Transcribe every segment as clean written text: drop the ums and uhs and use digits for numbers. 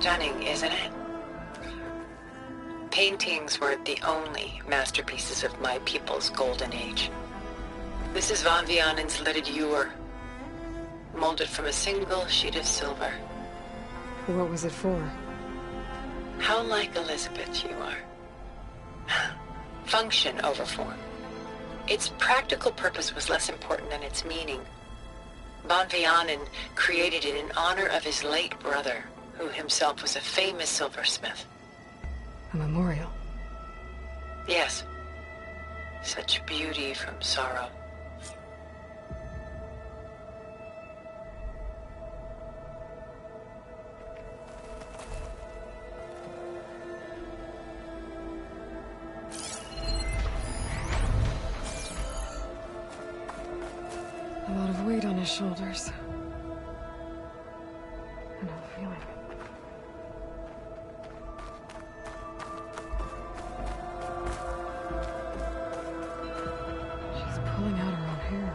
Stunning, isn't it? Paintings weren't the only masterpieces of my people's golden age. This is Von Vianen's lidded ewer, molded from a single sheet of silver. What was it for? How like Elizabeth you are. Function over form. Its practical purpose was less important than its meaning. Von Vianen created it in honor of his late brother, who himself was a famous silversmith. A memorial? Yes. Such beauty from sorrow. A lot of weight on his shoulders. I know the feeling. She's pulling out her own hair.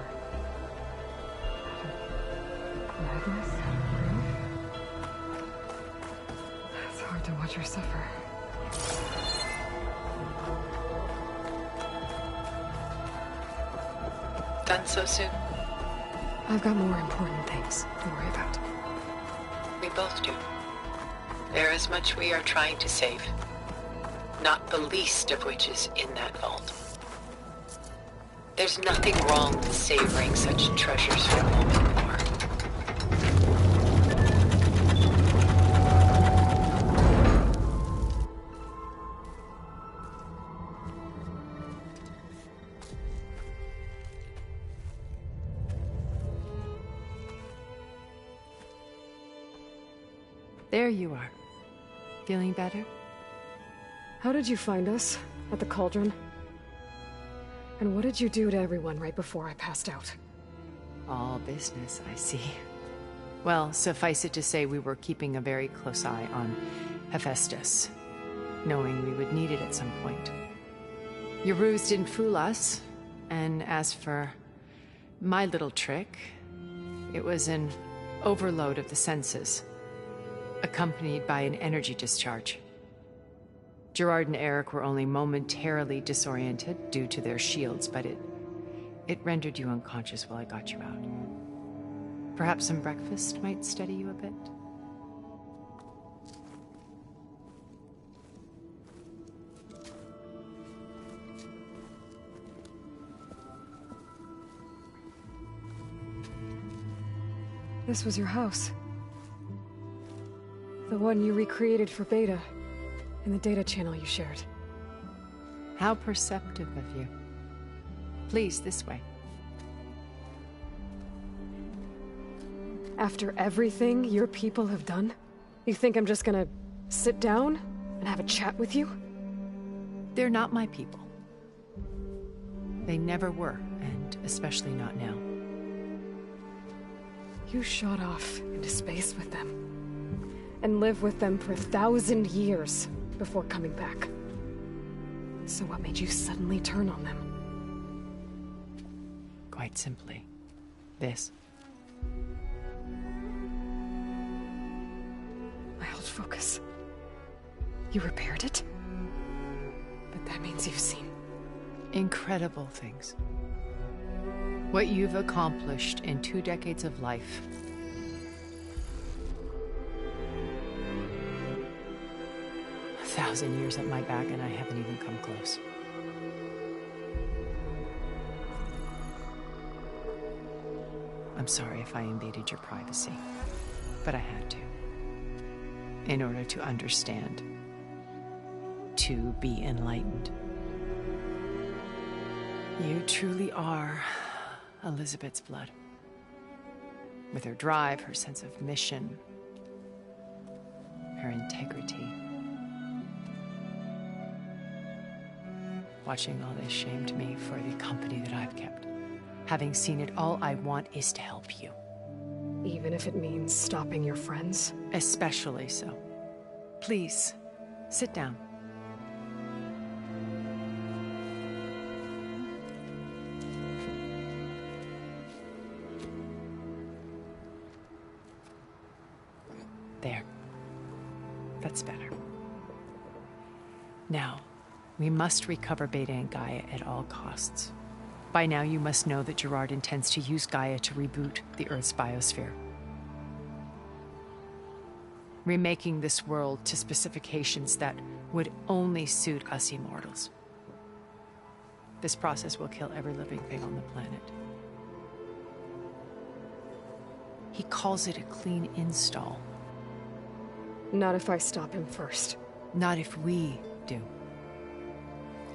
Madness out of grief. It's hard to watch her suffer. Done so soon? I've got more important things to worry about. We both do. There is much we are trying to save. Not the least of which is in that vault. There's nothing wrong with savoring such treasures for a moment more. There you are. Feeling better? How did you find us? At the cauldron? And what did you do to everyone right before I passed out? All business, I see. Well, suffice it to say we were keeping a very close eye on Hephaestus, knowing we would need it at some point. Your ruse didn't fool us, and as for my little trick, it was an overload of the senses, accompanied by an energy discharge. Gerard and Eric were only momentarily disoriented due to their shields, but it rendered you unconscious while I got you out. Perhaps some breakfast might steady you a bit? This was your house. The one you recreated for Beta, in the data channel you shared. How perceptive of you. Please, this way. After everything your people have done, you think I'm just gonna sit down and have a chat with you? They're not my people. They never were, and especially not now. You shot off into space with them. And lived with them for 1,000 years before coming back. So what made you suddenly turn on them? Quite simply, this. My old focus. You repaired it? But that means you've seen... incredible things. What you've accomplished in 2 decades of life. A 1,000 years at my back and I haven't even come close. I'm sorry if I invaded your privacy, but I had to. In order to understand. To be enlightened. You truly are Elizabeth's blood. With her drive, her sense of mission, her integrity. Watching all this shamed me for the company that I've kept. Having seen it, all I want is to help you. Even if it means stopping your friends? Especially so. Please, sit down. There. That's better. Now, we must recover Beta and Gaia at all costs. By now, you must know that Gerard intends to use Gaia to reboot the Earth's biosphere. Remaking this world to specifications that would only suit us immortals. This process will kill every living thing on the planet. He calls it a clean install. Not if I stop him first. Not if we do.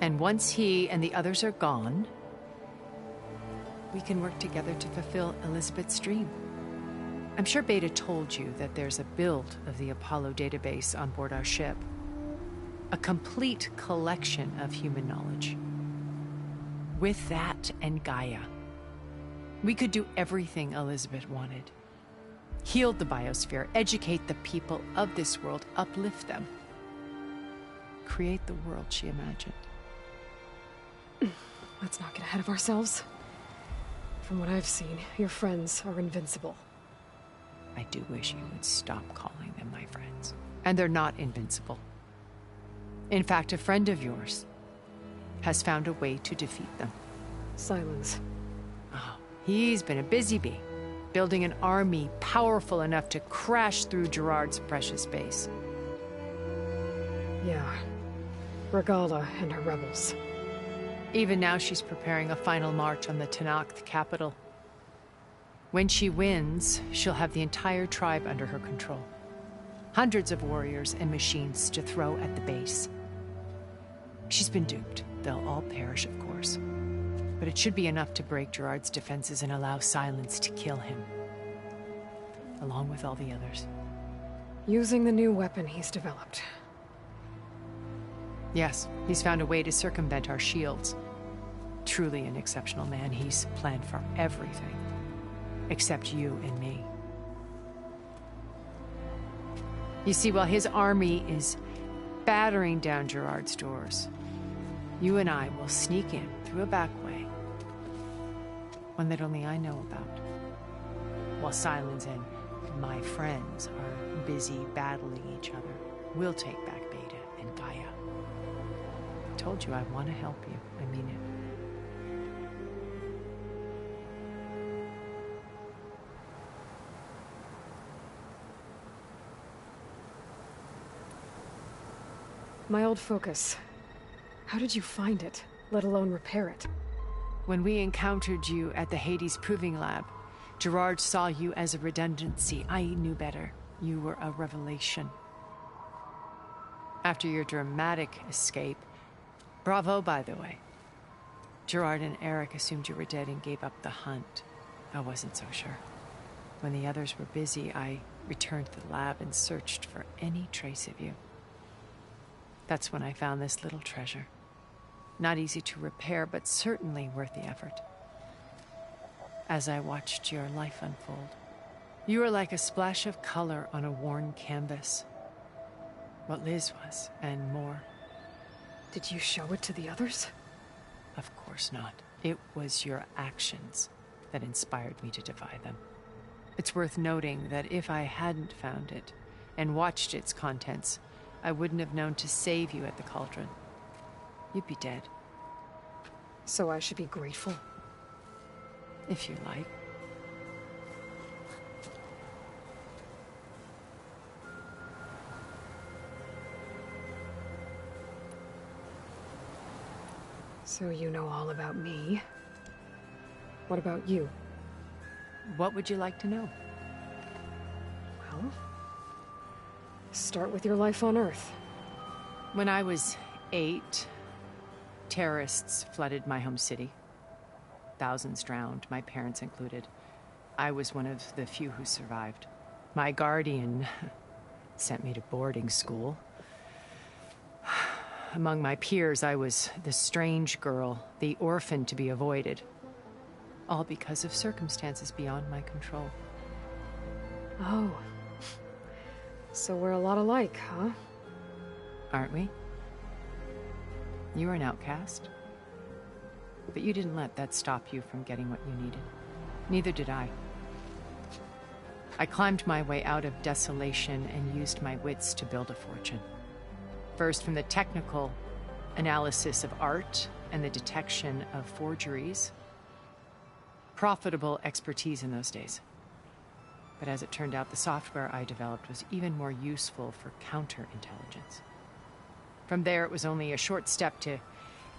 And once he and the others are gone, we can work together to fulfill Elizabeth's dream. I'm sure Beta told you that there's a build of the Apollo database on board our ship. A complete collection of human knowledge. With that and Gaia, we could do everything Elizabeth wanted. Heal the biosphere, educate the people of this world, uplift them. Create the world she imagined. Let's not get ahead of ourselves. From what I've seen, your friends are invincible. I do wish you would stop calling them my friends. And they're not invincible. In fact, a friend of yours has found a way to defeat them. Silence. Oh, he's been a busy bee, building an army powerful enough to crash through Gerard's precious base. Yeah. Regala and her rebels. Even now she's preparing a final march on the Tenakth capital. When she wins, she'll have the entire tribe under her control. Hundreds of warriors and machines to throw at the base. She's been duped. They'll all perish, of course. But it should be enough to break Gerard's defenses and allow Silence to kill him. Along with all the others. Using the new weapon he's developed. Yes, he's found a way to circumvent our shields. Truly an exceptional man. He's planned for everything. Except you and me. You see, while his army is battering down Gerard's doors, you and I will sneak in through a back way. One that only I know about. While Silence and my friends are busy battling each other, we'll take back Beta and Gaia. I told you I want to help you. I mean it. My old focus. How did you find it, let alone repair it? When we encountered you at the Hades Proving Lab, Gerard saw you as a redundancy. I knew better. You were a revelation. After your dramatic escape, bravo, by the way. Gerard and Eric assumed you were dead and gave up the hunt. I wasn't so sure. When the others were busy, I returned to the lab and searched for any trace of you. That's when I found this little treasure. Not easy to repair, but certainly worth the effort. As I watched your life unfold, you were like a splash of color on a worn canvas. What Liz was, and more. Did you show it to the others? Of course not. It was your actions that inspired me to defy them. It's worth noting that if I hadn't found it and watched its contents, I wouldn't have known to save you at the cauldron. You'd be dead. So I should be grateful? If you like. So you know all about me. What about you? What would you like to know? Well, start with your life on Earth. When I was 8, terrorists flooded my home city. Thousands drowned, my parents included. I was one of the few who survived. My guardian sent me to boarding school. Among my peers, I was the strange girl, the orphan to be avoided. All because of circumstances beyond my control. Oh. So we're a lot alike, huh? Aren't we? You were an outcast. But you didn't let that stop you from getting what you needed. Neither did I. I climbed my way out of desolation and used my wits to build a fortune. First, from the technical analysis of art and the detection of forgeries. Profitable expertise in those days. But as it turned out, the software I developed was even more useful for counterintelligence. From there, it was only a short step to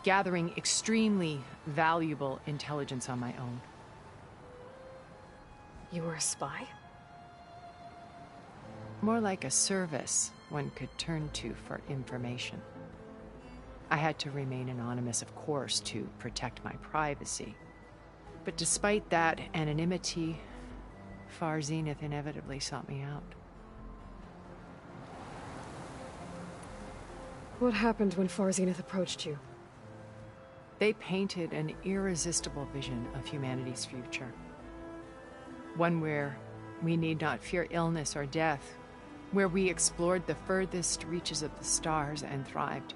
gathering extremely valuable intelligence on my own. You were a spy? More like a service one could turn to for information. I had to remain anonymous, of course, to protect my privacy. But despite that anonymity, Far Zenith inevitably sought me out. What happened when Far Zenith approached you? They painted an irresistible vision of humanity's future. One where we need not fear illness or death, where we explored the furthest reaches of the stars and thrived.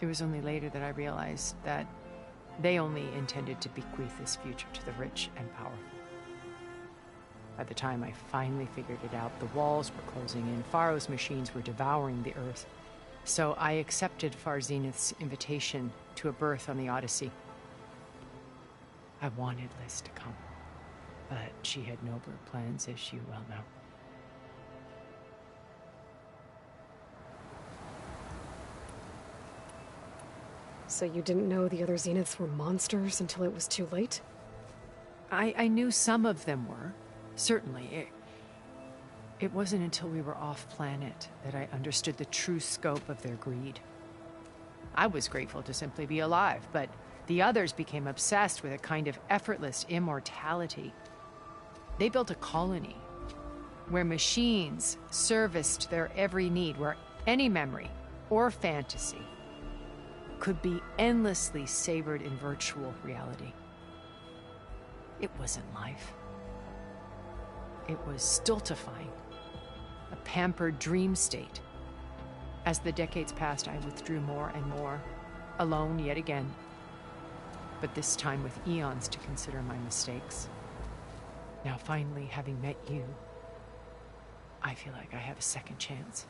It was only later that I realized that they only intended to bequeath this future to the rich and powerful. By the time I finally figured it out, the walls were closing in, Pharaoh's machines were devouring the Earth. So I accepted Far Zenith's invitation to a berth on the Odyssey. I wanted Liz to come, but she had nobler plans, as you well know. So you didn't know the other Zeniths were monsters until it was too late? I knew some of them were, certainly. It wasn't until we were off-planet that I understood the true scope of their greed. I was grateful to simply be alive, but the others became obsessed with a kind of effortless immortality. They built a colony where machines serviced their every need, where any memory or fantasy could be endlessly savored in virtual reality. It wasn't life. It was stultifying, a pampered dream state. As the decades passed, I withdrew more and more, alone yet again, but this time with eons to consider my mistakes. Now finally, having met you, I feel like I have a second chance.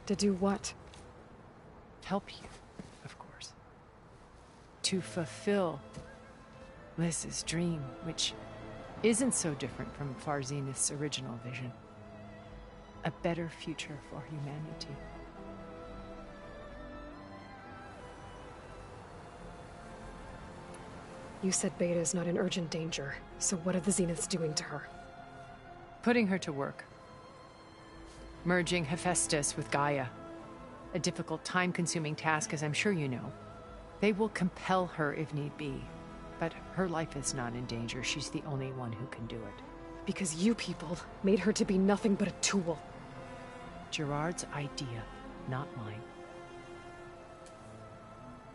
To do what? Help you, of course. To fulfill Liz's dream, which isn't so different from Far Zenith's original vision. A better future for humanity. You said Beta is not in urgent danger, so what are the Zeniths doing to her? Putting her to work. Merging Hephaestus with Gaia. A difficult, time-consuming task, as I'm sure you know. They will compel her if need be. But her life is not in danger. She's the only one who can do it. Because you people made her to be nothing but a tool. Gerard's idea, not mine.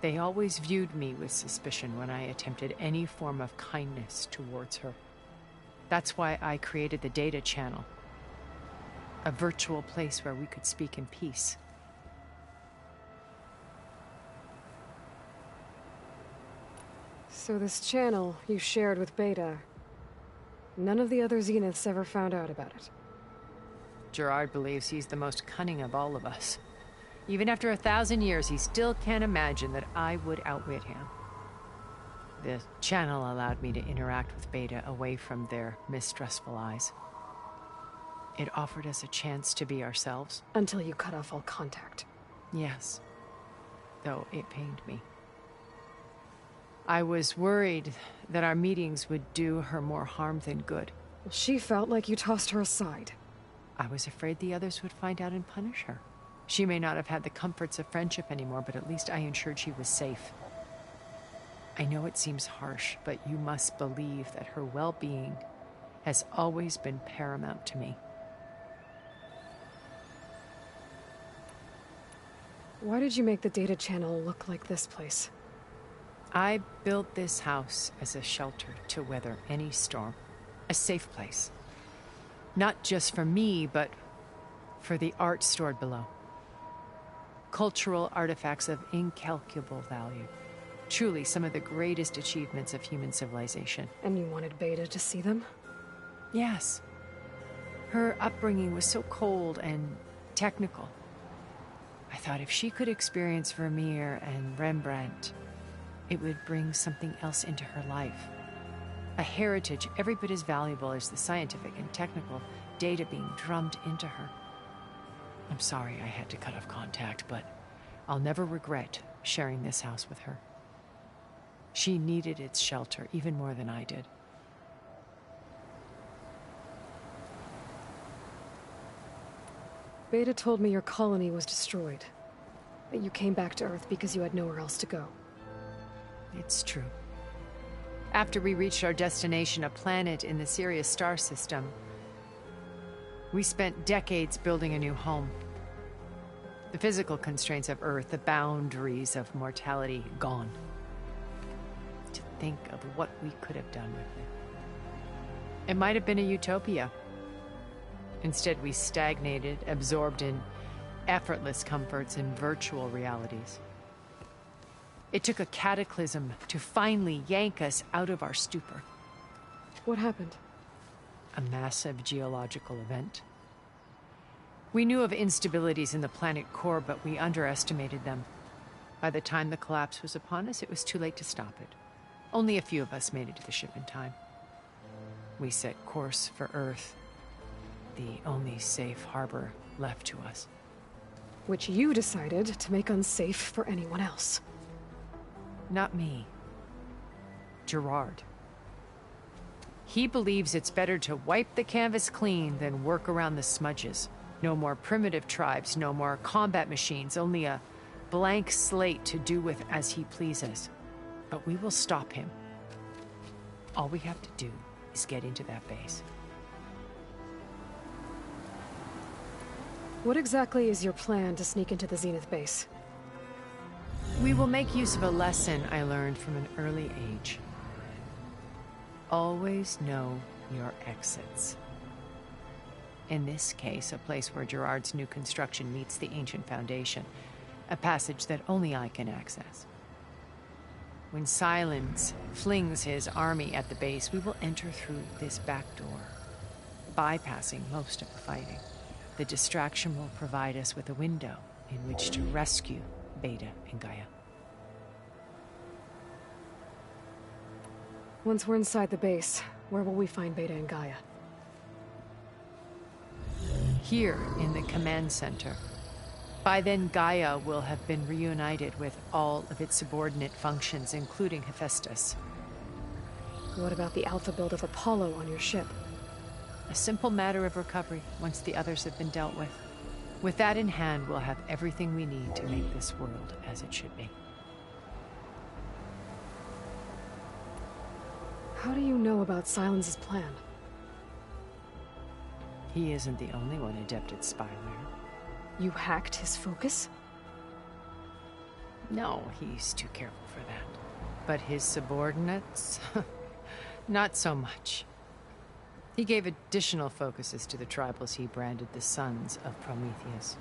They always viewed me with suspicion when I attempted any form of kindness towards her. That's why I created the data channel. A virtual place where we could speak in peace. So this channel you shared with Beta, none of the other Zeniths ever found out about it. Gerard believes he's the most cunning of all of us. Even after 1,000 years, he still can't imagine that I would outwit him. The channel allowed me to interact with Beta away from their mistrustful eyes. It offered us a chance to be ourselves. Until you cut off all contact. Yes, though it pained me. I was worried that our meetings would do her more harm than good. Well, she felt like you tossed her aside. I was afraid the others would find out and punish her. She may not have had the comforts of friendship anymore, but at least I ensured she was safe. I know it seems harsh, but you must believe that her well-being has always been paramount to me. Why did you make the data channel look like this place? I built this house as a shelter to weather any storm. A safe place. Not just for me, but for the art stored below. Cultural artifacts of incalculable value. Truly some of the greatest achievements of human civilization. And you wanted Beta to see them? Yes. Her upbringing was so cold and technical. I thought if she could experience Vermeer and Rembrandt, it would bring something else into her life. A heritage every bit as valuable as the scientific and technical data being drummed into her. I'm sorry I had to cut off contact, but I'll never regret sharing this house with her. She needed its shelter even more than I did. Beta told me your colony was destroyed. That you came back to Earth because you had nowhere else to go. It's true. After we reached our destination, a planet in the Sirius star system, we spent decades building a new home. The physical constraints of Earth, the boundaries of mortality, gone. To think of what we could have done with it. It might have been a utopia. Instead, we stagnated, absorbed in effortless comforts and virtual realities. It took a cataclysm to finally yank us out of our stupor. What happened? A massive geological event. We knew of instabilities in the planet core, but we underestimated them. By the time the collapse was upon us, it was too late to stop it. Only a few of us made it to the ship in time. We set course for Earth, the only safe harbor left to us. Which you decided to make unsafe for anyone else. Not me. Gerard. He believes it's better to wipe the canvas clean than work around the smudges. No more primitive tribes, no more combat machines, only a blank slate to do with as he pleases. But we will stop him. All we have to do is get into that base. What exactly is your plan to sneak into the Zenith base? We will make use of a lesson I learned from an early age. Always know your exits. In this case, a place where Gerard's new construction meets the ancient foundation, a passage that only I can access. When Silence flings his army at the base, we will enter through this back door, bypassing most of the fighting. The distraction will provide us with a window in which to rescue Beta and Gaia. Once we're inside the base, where will we find Beta and Gaia? Here in the command center. By then, Gaia will have been reunited with all of its subordinate functions, including Hephaestus. What about the alpha build of Apollo on your ship? A simple matter of recovery once the others have been dealt with. With that in hand, we'll have everything we need to make this world as it should be. How do you know about Silence's plan? He isn't the only one adept at spyware. You hacked his focus? No, he's too careful for that. But his subordinates? Not so much. He gave additional focuses to the tribals he branded the Sons of Prometheus.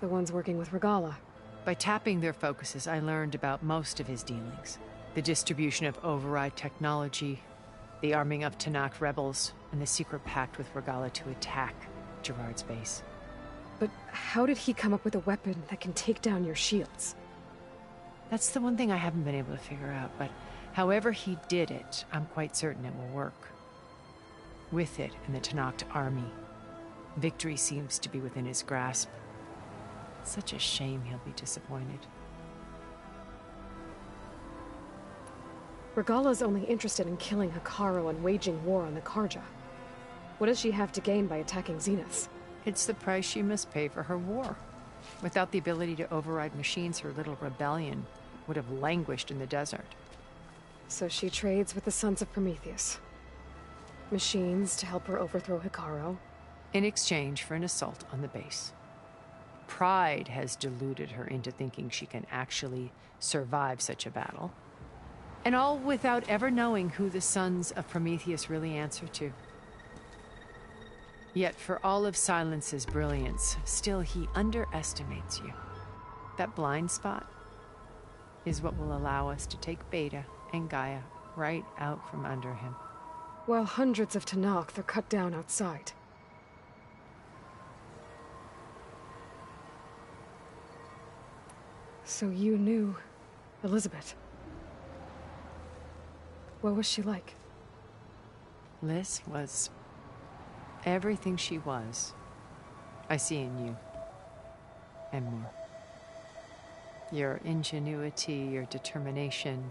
The ones working with Regala. By tapping their focuses, I learned about most of his dealings. The distribution of override technology, the arming of Tanakh rebels, and the secret pact with Regala to attack Gerard's base. But how did he come up with a weapon that can take down your shields? That's the one thing I haven't been able to figure out, but however he did it, I'm quite certain it will work. With it and the Tanakh army, victory seems to be within his grasp. Such a shame he'll be disappointed. Regala's only interested in killing Hekarro and waging war on the Karja. What does she have to gain by attacking Zenith? It's the price she must pay for her war. Without the ability to override machines, her little rebellion would have languished in the desert. So she trades with the Sons of Prometheus. Machines to help her overthrow Hekarro. In exchange for an assault on the base. Pride has deluded her into thinking she can actually survive such a battle. And all without ever knowing who the Sons of Prometheus really answer to. Yet for all of Silence's brilliance, still he underestimates you. That blind spot is what will allow us to take Beta and Gaia right out from under him. While hundreds of Tanakh are cut down outside. So you knew Elizabeth. What was she like? Liz was everything she was. I see in you. And more. Your ingenuity, your determination,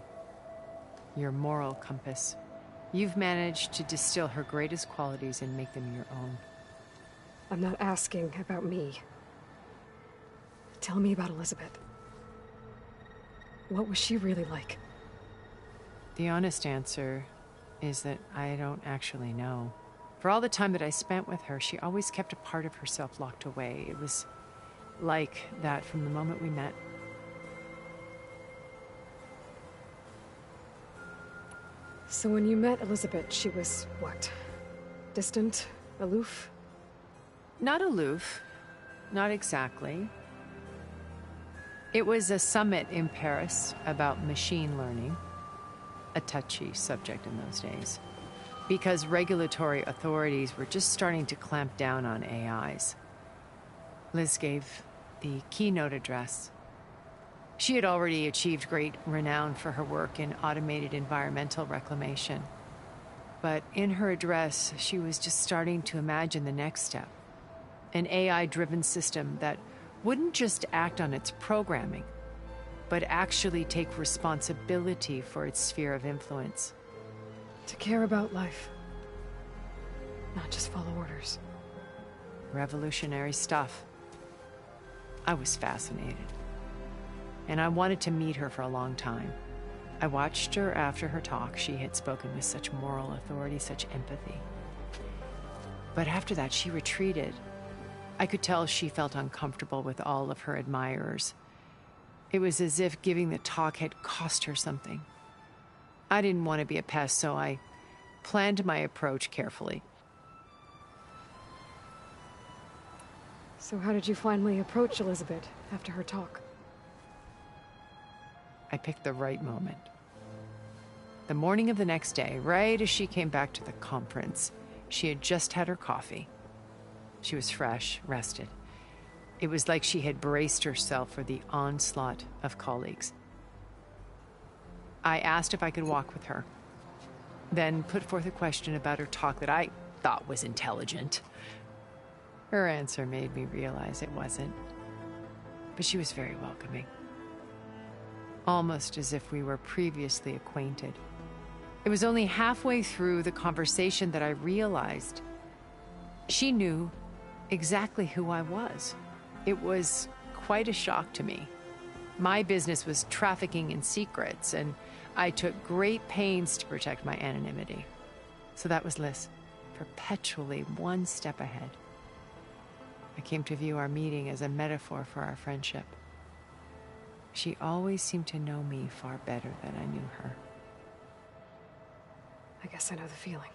your moral compass. You've managed to distill her greatest qualities and make them your own. I'm not asking about me. Tell me about Elizabeth. What was she really like? The honest answer is that I don't actually know. For all the time that I spent with her, she always kept a part of herself locked away. It was like that from the moment we met. So when you met Elizabeth, she was what? Distant? Aloof? Not aloof. Not exactly. It was a summit in Paris about machine learning. A touchy subject in those days. Because regulatory authorities were just starting to clamp down on AIs. Liz gave the keynote address. She had already achieved great renown for her work in automated environmental reclamation. But in her address, she was just starting to imagine the next step. An AI-driven system that wouldn't just act on its programming, but actually take responsibility for its sphere of influence. To care about life. Not just follow orders. Revolutionary stuff. I was fascinated. And I wanted to meet her for a long time. I watched her after her talk. She had spoken with such moral authority, such empathy. But after that, she retreated. I could tell she felt uncomfortable with all of her admirers. It was as if giving the talk had cost her something. I didn't want to be a pest, so I planned my approach carefully. So how did you finally approach Elizabeth after her talk? I picked the right moment. The morning of the next day, right as she came back to the conference, she had just had her coffee. She was fresh, rested. It was like she had braced herself for the onslaught of colleagues. I asked if I could walk with her, then put forth a question about her talk that I thought was intelligent. Her answer made me realize it wasn't, but she was very welcoming. Almost as if we were previously acquainted. It was only halfway through the conversation that I realized she knew exactly who I was. It was quite a shock to me. My business was trafficking in secrets, and I took great pains to protect my anonymity. So that was Liz, perpetually one step ahead. I came to view our meeting as a metaphor for our friendship. She always seemed to know me far better than I knew her. I guess I know the feeling.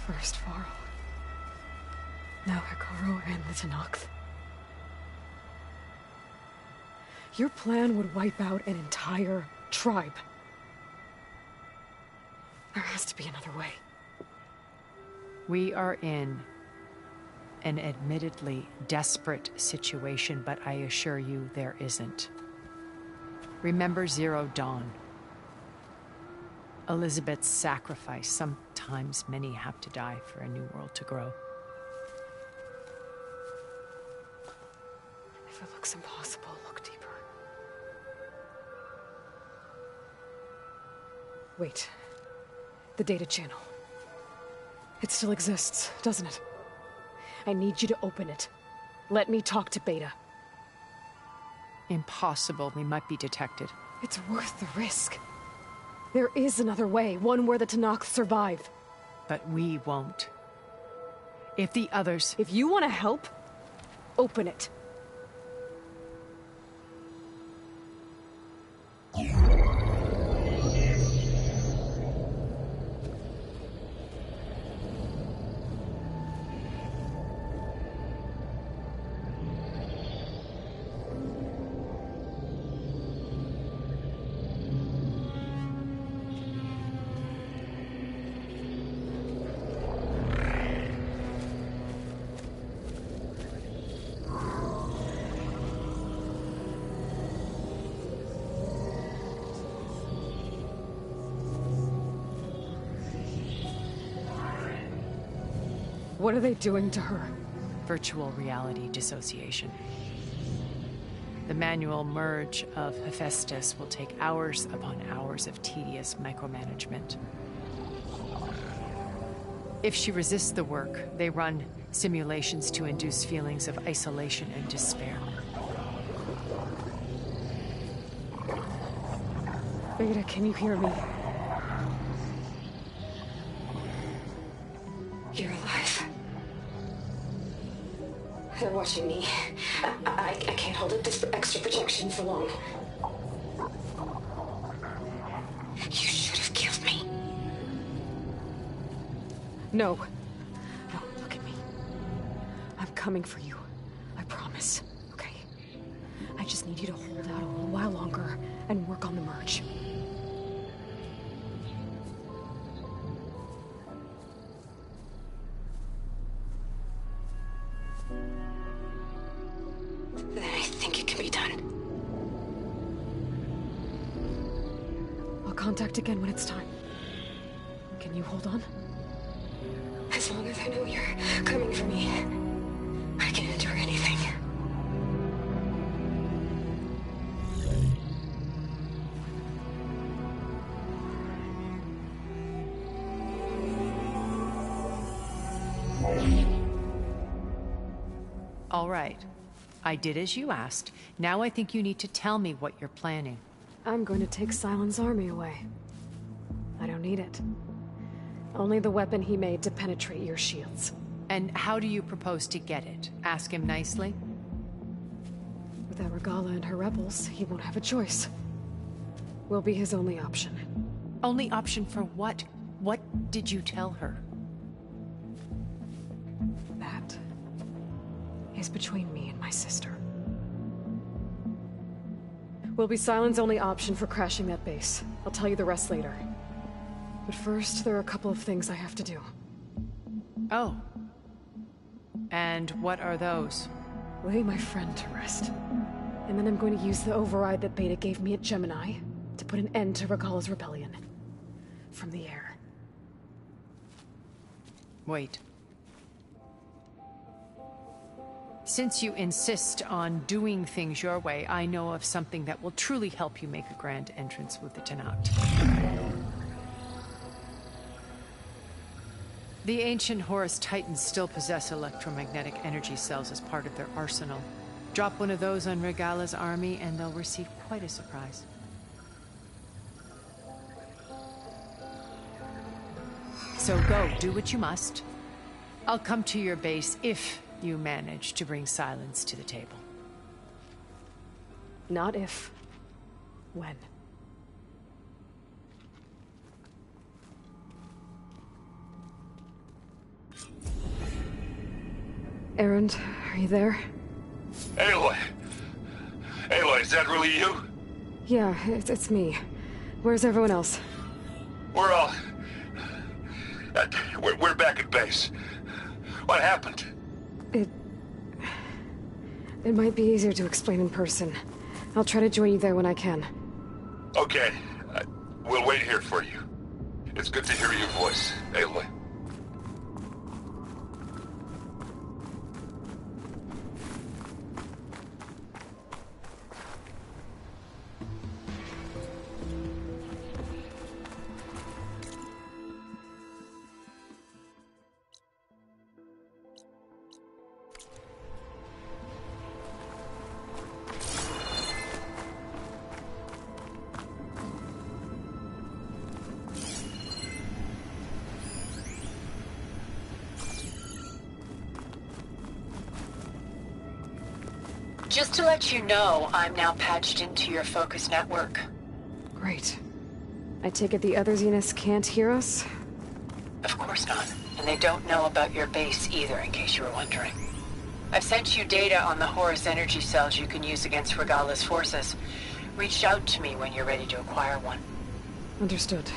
First Varl. Now Hikaru and the Tenakth. Your plan would wipe out an entire tribe. There has to be another way. We are in an admittedly desperate situation, but I assure you there isn't. Remember Zero Dawn. Elizabeth's sacrifice. Sometimes many have to die for a new world to grow. If it looks impossible, look deeper. Wait. The data channel. It still exists, doesn't it? I need you to open it. Let me talk to Beta. Impossible. We might be detected. It's worth the risk. There is another way, one where the Tenakth survive. But we won't. If the others... If you want to help, open it. What are they doing to her? Virtual reality dissociation. The manual merge of Hephaestus will take hours upon hours of tedious micromanagement. If she resists the work, they run simulations to induce feelings of isolation and despair. Beta, can you hear me? You're alive. They're watching me. I can't hold up this extra protection for long. You should have killed me. No. No, look at me. I'm coming for you. I promise. Okay? I just need you to hold out a little while longer and work on the merge. Then I think it can be done. I'll contact again when it's time. Can you hold on? As long as I know you're coming for me, I can endure anything. All right. I did as you asked. Now I think you need to tell me what you're planning. I'm going to take Sylens' army away. I don't need it. Only the weapon he made to penetrate your shields. And how do you propose to get it? Ask him nicely? Without Regala and her rebels, he won't have a choice. We'll be his only option. Only option for what? What did you tell her? That is between me and my sister. Will be Sylens' only option for crashing that base. I'll tell you the rest later. But first, there are a couple of things I have to do. Oh. And what are those? Lay my friend to rest. And then I'm going to use the override that Beta gave me at Gemini to put an end to Regala's rebellion. From the air. Wait. Since you insist on doing things your way, I know of something that will truly help you make a grand entrance with the Tenat. The ancient Horus Titans still possess electromagnetic energy cells as part of their arsenal. Drop one of those on Regala's army and they'll receive quite a surprise. So go, do what you must. I'll come to your base if you manage to bring Sylens to the table. Not if. When. Erend, are you there? Aloy! Aloy, is that really you? Yeah, it's me. Where's everyone else? We're all... We're back at base. What happened? It might be easier to explain in person. I'll try to join you there when I can. Okay. We'll wait here for you. It's good to hear your voice, Aloy. Just to let you know, I'm now patched into your focus network. Great. I take it the other Zeniths can't hear us? Of course not. And they don't know about your base either, in case you were wondering. I've sent you data on the Horus energy cells you can use against Regala's forces. Reach out to me when you're ready to acquire one. Understood.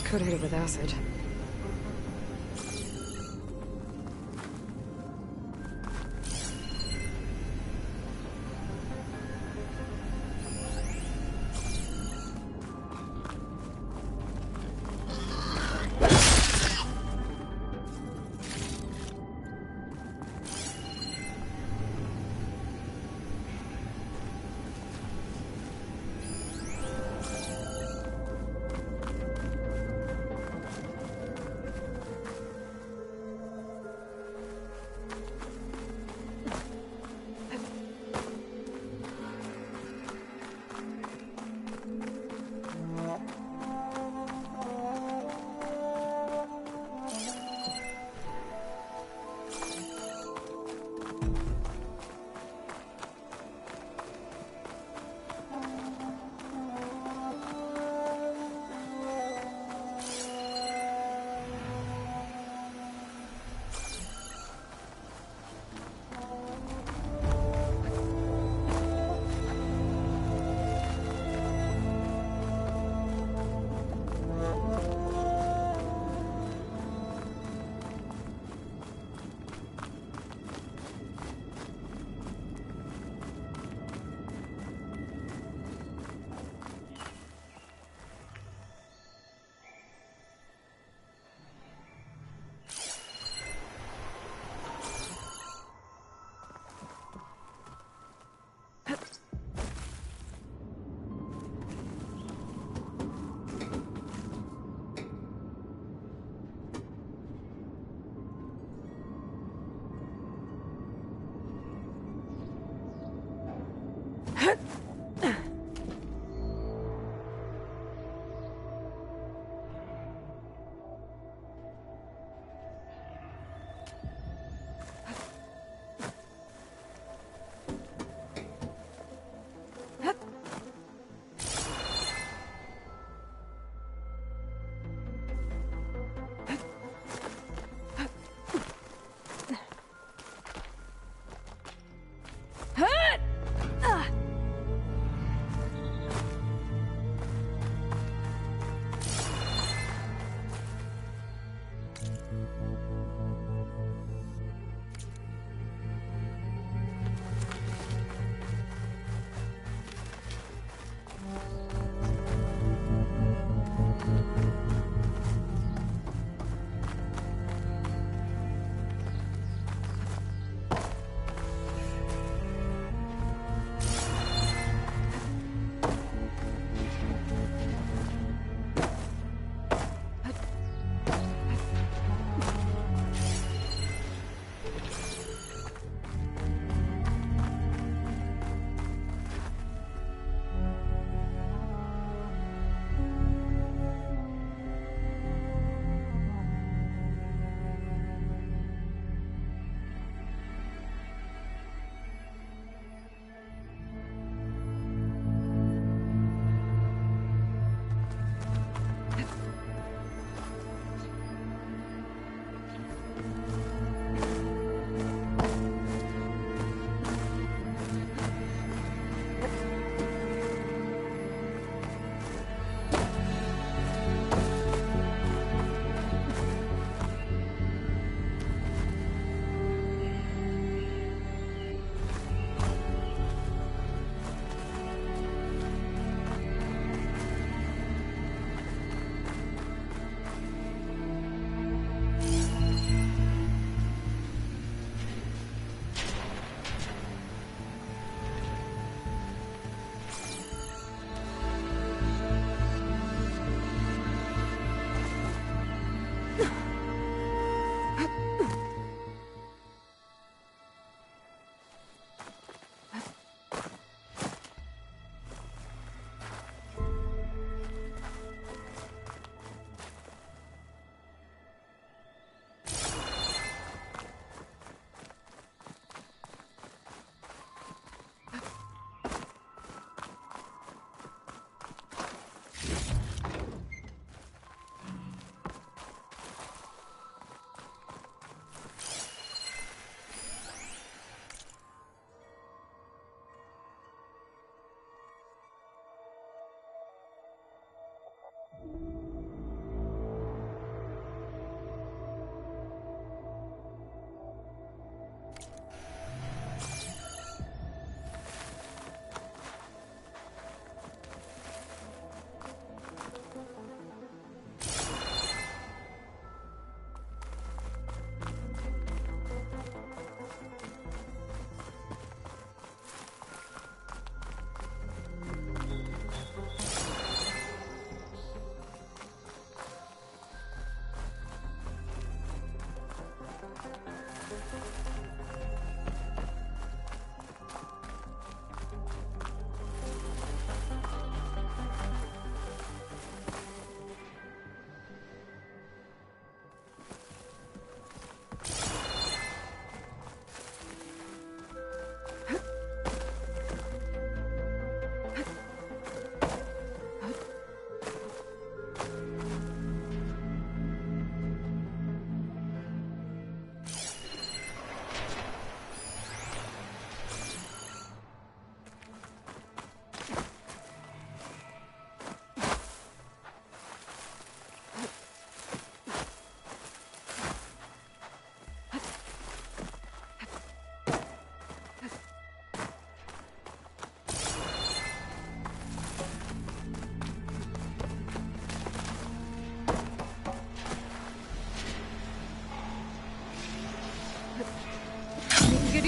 Could hit it with acid.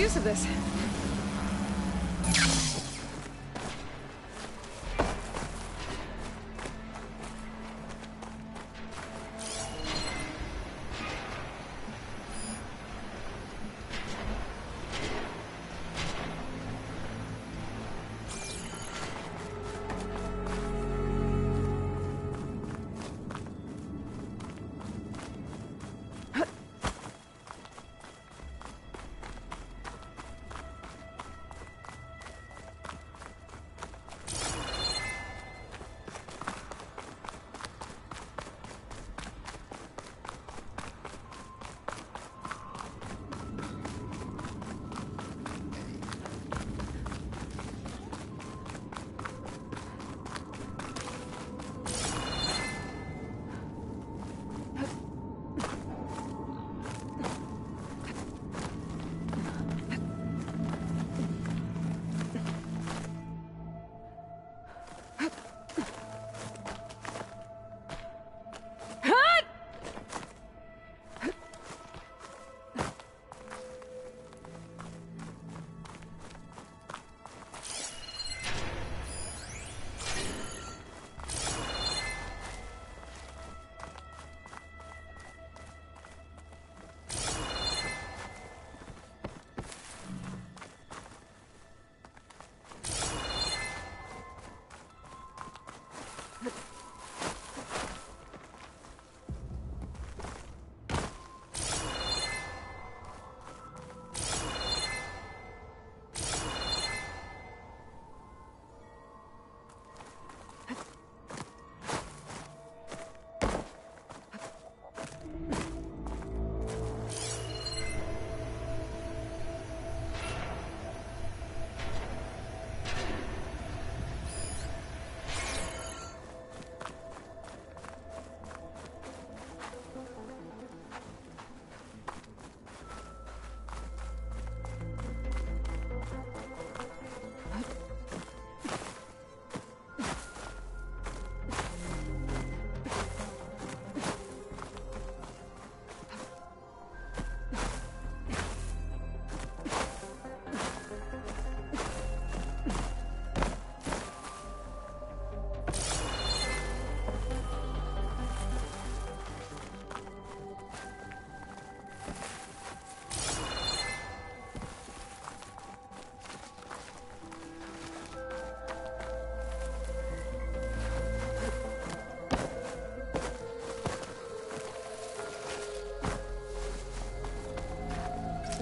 use of this.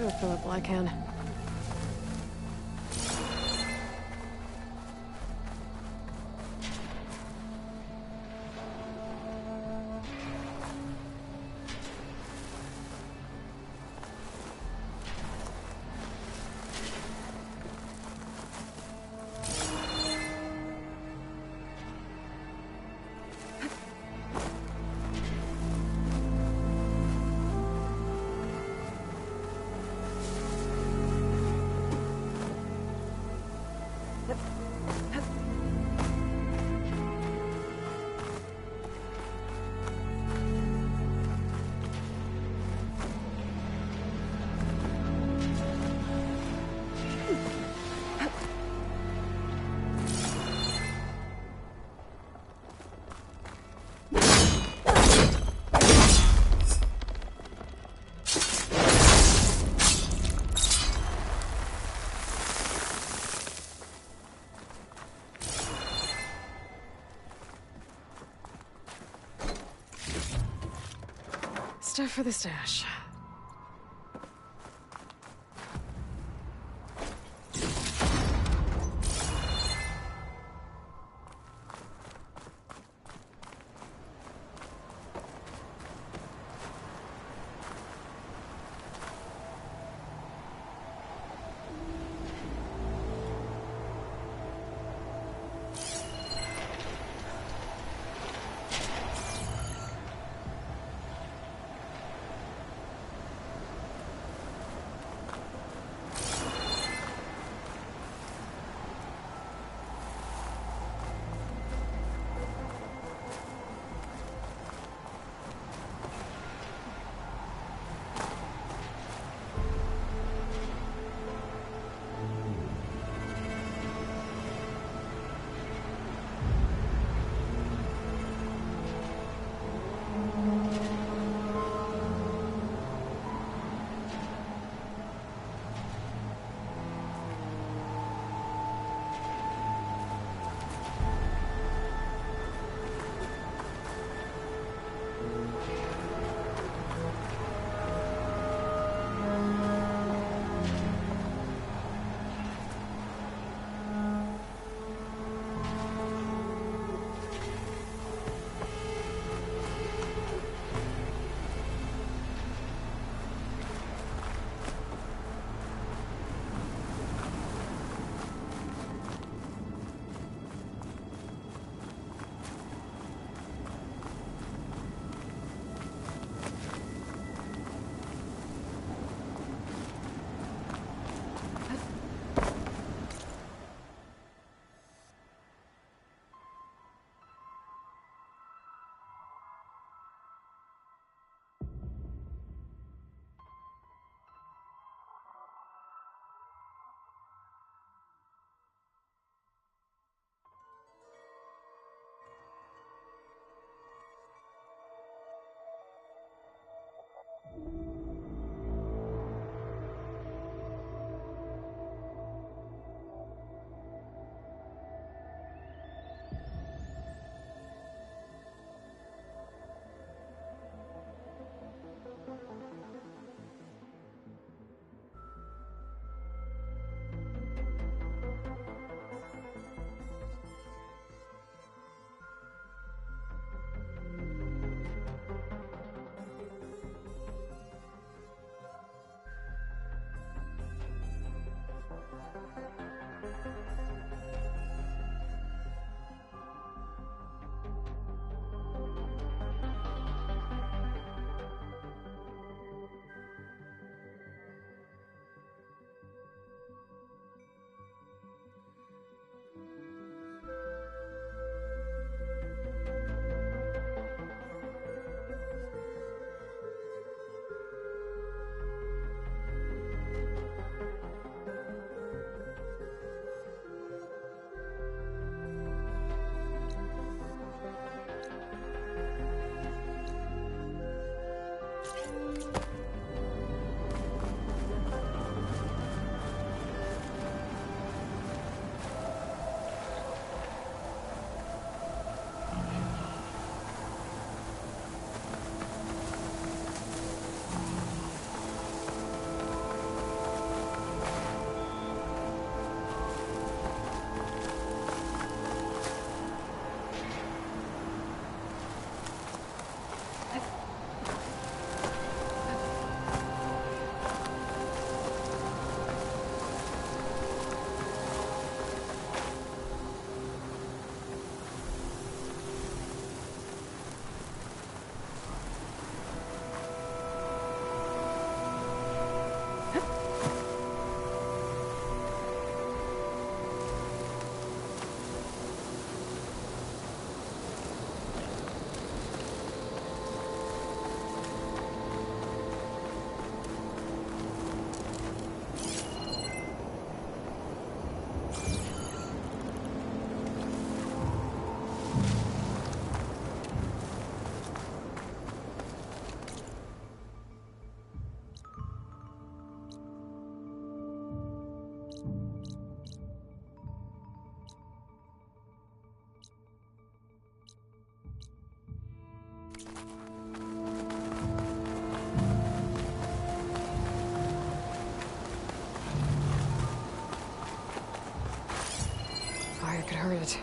I'll fill up while I can. Stuff for the stash. could hurt it.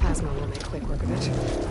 Plasma will make quick work of it.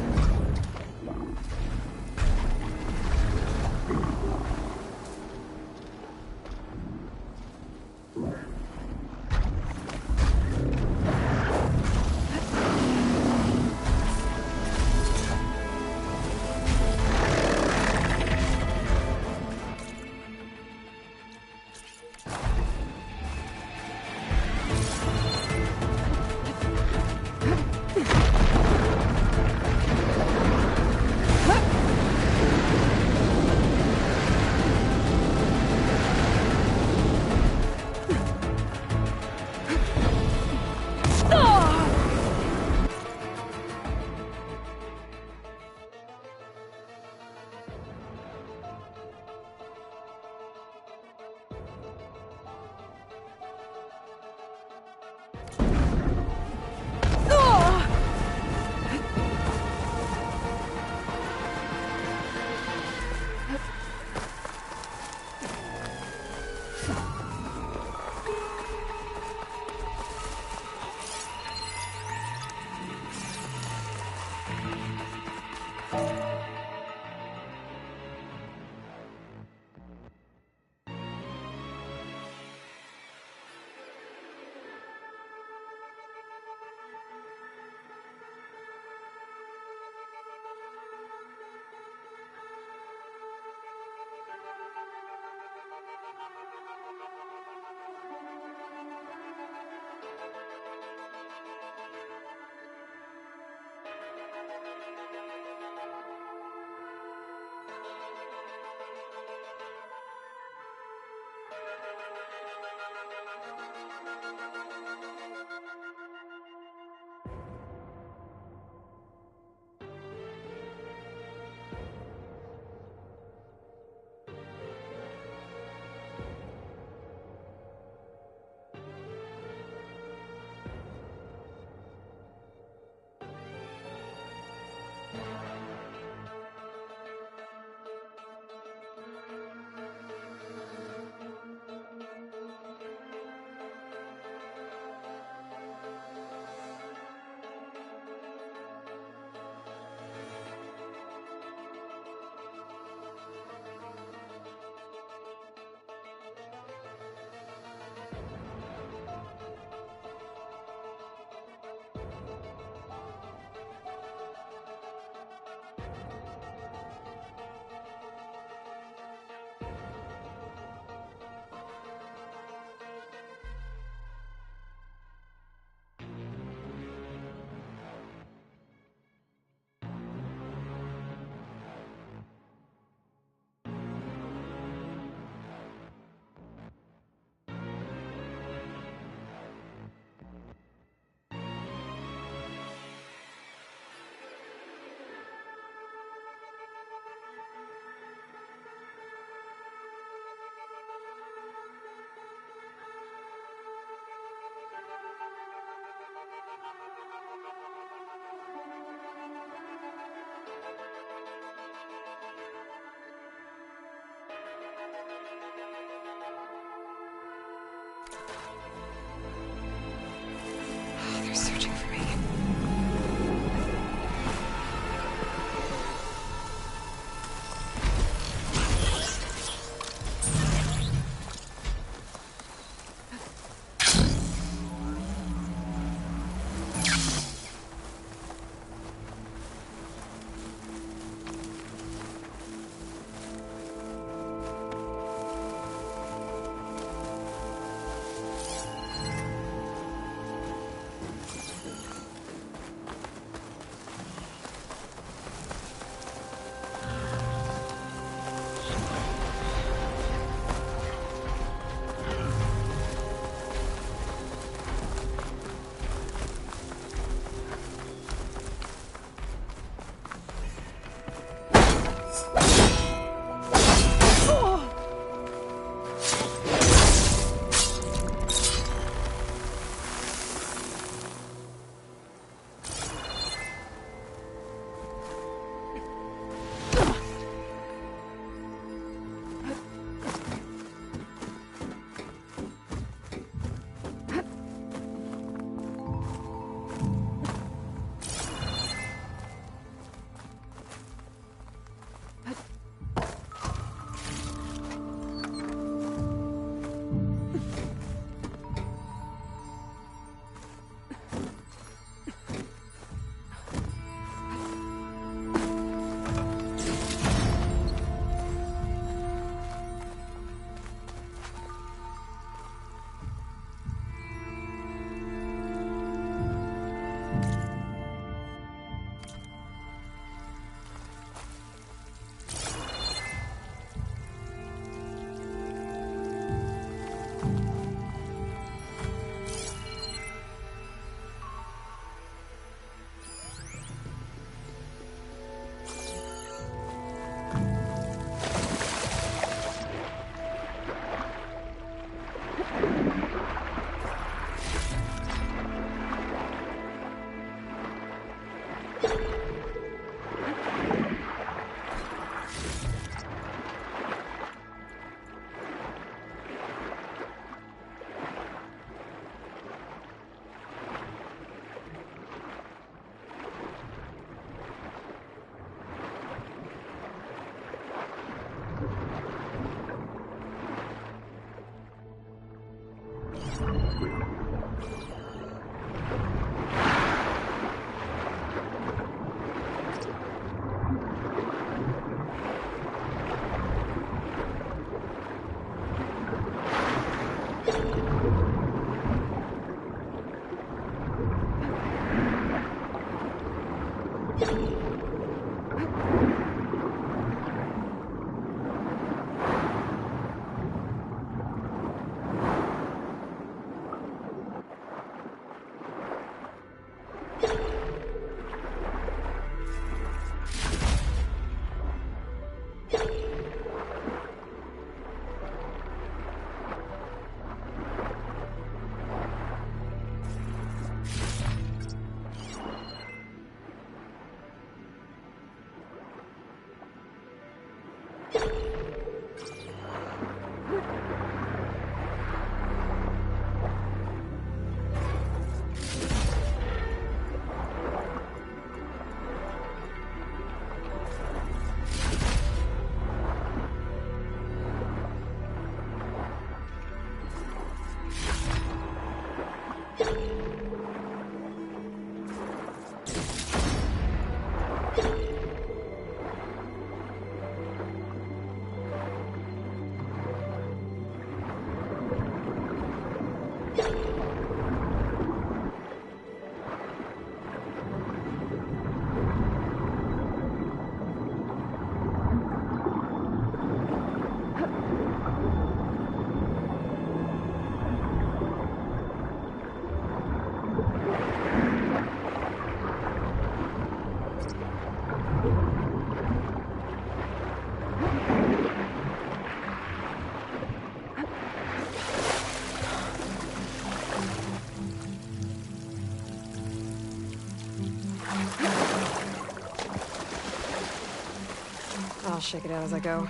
I'll shake it out as I go.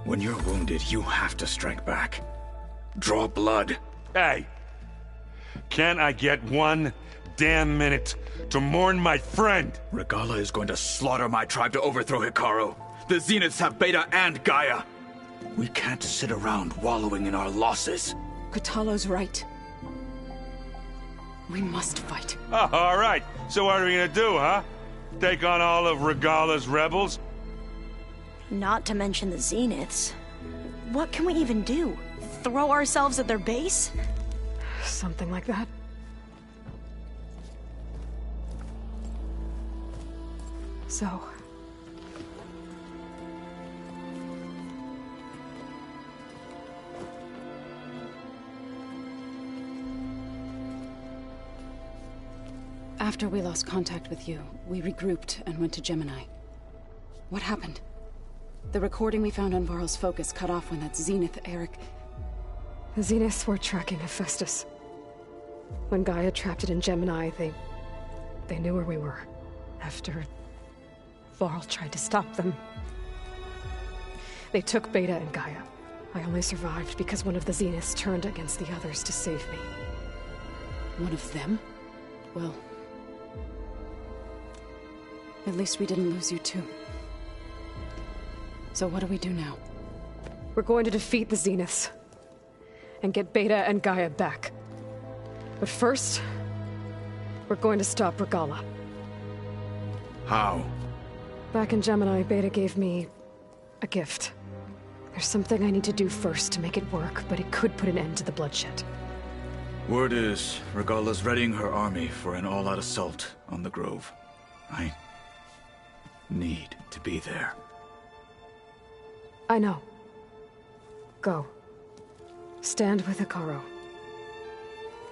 When you're wounded, you have to strike back. Draw blood. Hey! Can't I get one damn minute to mourn my friend? Regala is going to slaughter my tribe to overthrow Hikaru. The Zeniths have Beta and Gaia. We can't sit around wallowing in our losses. Kotallo's right. We must fight. Oh, all right. So what are we gonna do, huh? Take on all of Regala's rebels? Not to mention the Zeniths. What can we even do? Throw ourselves at their base? Something like that. So... After we lost contact with you, we regrouped and went to Gemini. What happened? The recording we found on Varl's focus cut off when that Zenith, Eric... The Zeniths were tracking Hephaestus. When Gaia trapped it in Gemini, they knew where we were. After Varl tried to stop them. They took Beta and Gaia. I only survived because one of the Zeniths turned against the others to save me. One of them? Well... at least we didn't lose you too. So what do we do now? We're going to defeat the Zeniths. And get Beta and Gaia back. But first... we're going to stop Regala. How? Back in Gemini, Beta gave me... a gift. There's something I need to do first to make it work, but it could put an end to the bloodshed. Word is, Regala's readying her army for an all-out assault on the Grove. I... need to be there. I know. Go. Stand with Hikaru.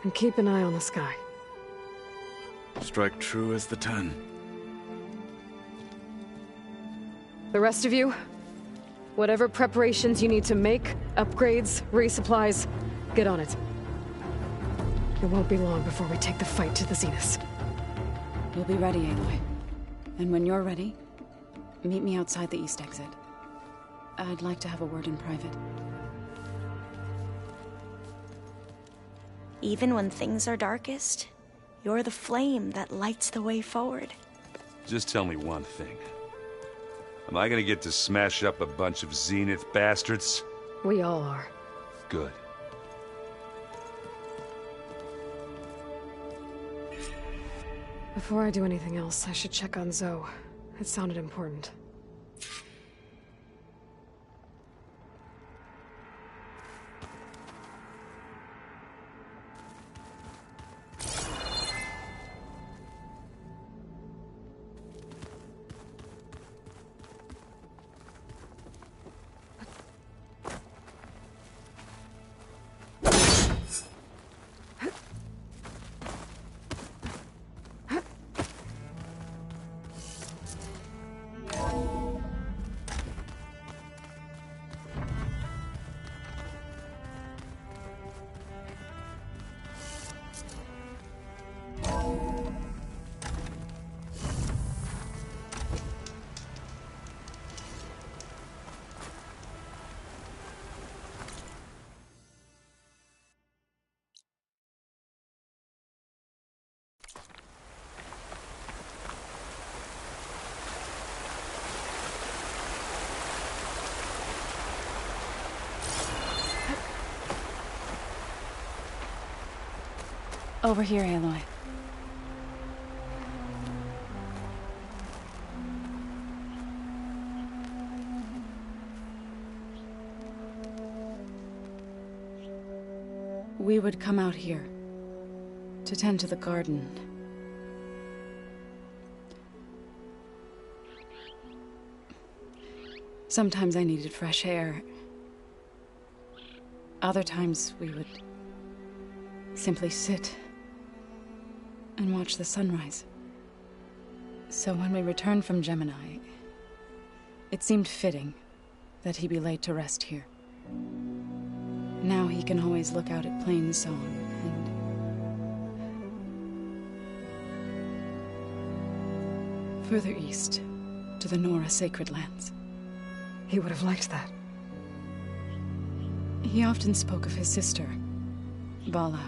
And keep an eye on the sky. Strike true as the 10. The rest of you, whatever preparations you need to make, upgrades, resupplies, get on it. It won't be long before we take the fight to the Zeniths. We'll be ready, Aloy. And when you're ready, meet me outside the east exit. I'd like to have a word in private. Even when things are darkest, you're the flame that lights the way forward. Just tell me one thing. Am I gonna get to smash up a bunch of Zenith bastards? We all are. Good. Before I do anything else, I should check on Zoe. It sounded important. Over here, Aloy. We would come out here to tend to the garden. Sometimes I needed fresh air. Other times we would simply sit and watch the sunrise. So when we returned from Gemini, it seemed fitting that he be laid to rest here. Now he can always look out at Plain Song and further east to the Nora Sacred Lands. He would have liked that. He often spoke of his sister, Bala.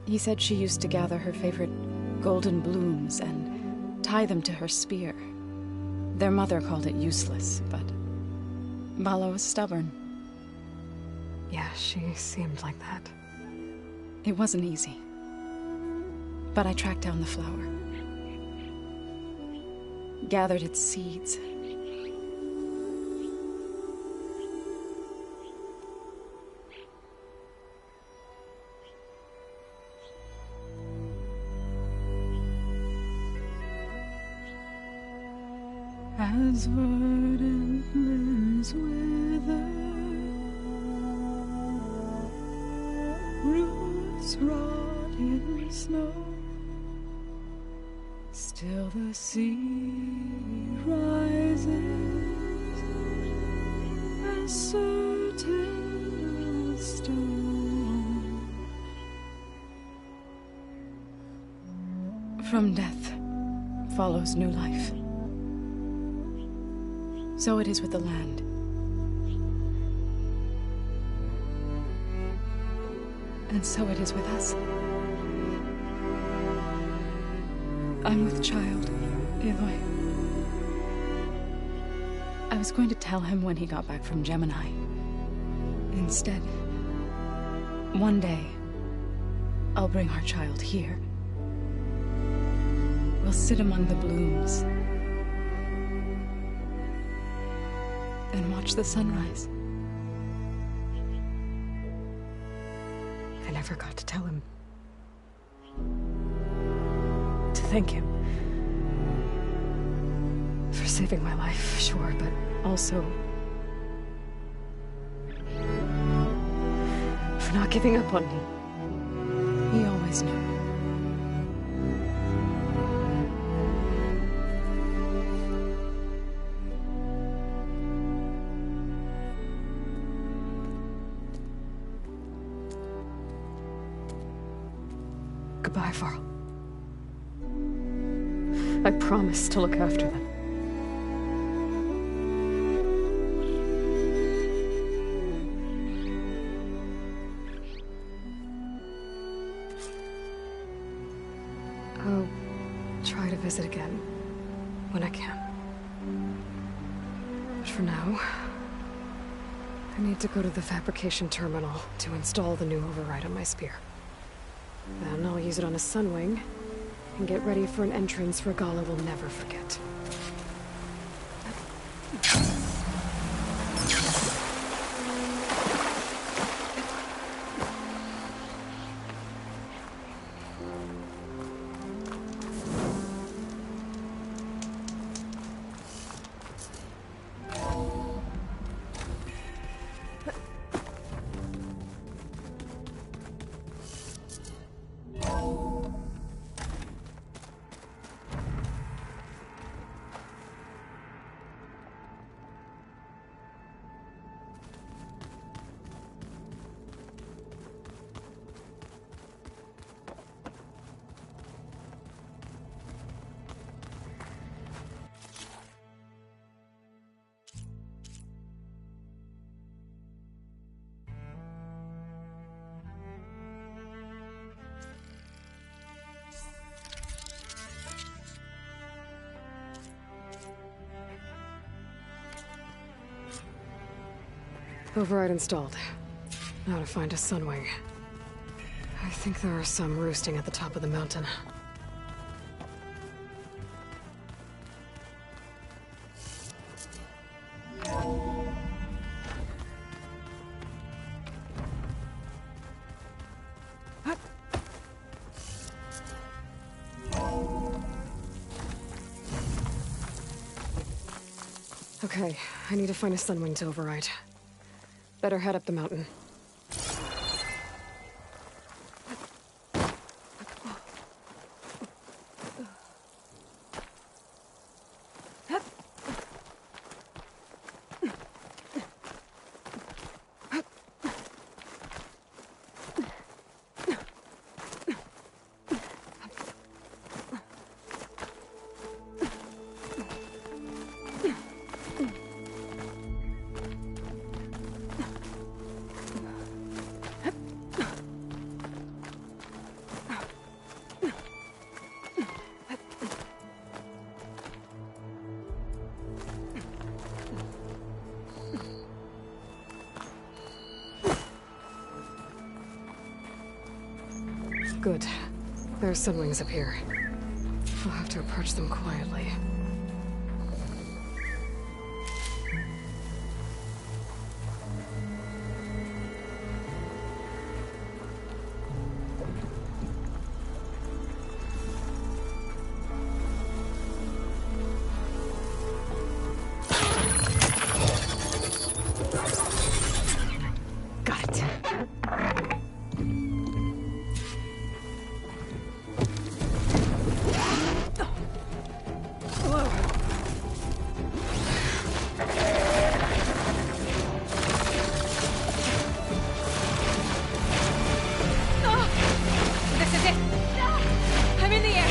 He said she used to gather her favorite golden blooms and tie them to her spear. Their mother called it useless, but Bala was stubborn. Yeah, she seemed like that. It wasn't easy. But I tracked down the flower. Gathered its seeds. As verdant limbs wither, roots rot in snow, still the sea rises, as certain as stone. From death follows new life. So it is with the land. And so it is with us. I'm with child, Aloy. I was going to tell him when he got back from Gemini. Instead, one day, I'll bring our child here. We'll sit among the blooms and watch the sunrise. I never got to tell him. To thank him. For saving my life, sure, but also for not giving up on me. He always knew. Goodbye, Varl. I promise to look after them. I'll try to visit again when I can. But for now, I need to go to the fabrication terminal to install the new override on my spear. Then I'll use it on a sunwing, and get ready for an entrance Regala will never forget. Override installed. Now to find a sunwing. I think there are some roosting at the top of the mountain. Okay, I need to find a sunwing to override. Better head up the mountain. Good. There are sunwings up here. I'll have to approach them quietly. Got it. This is it! I'm in the air!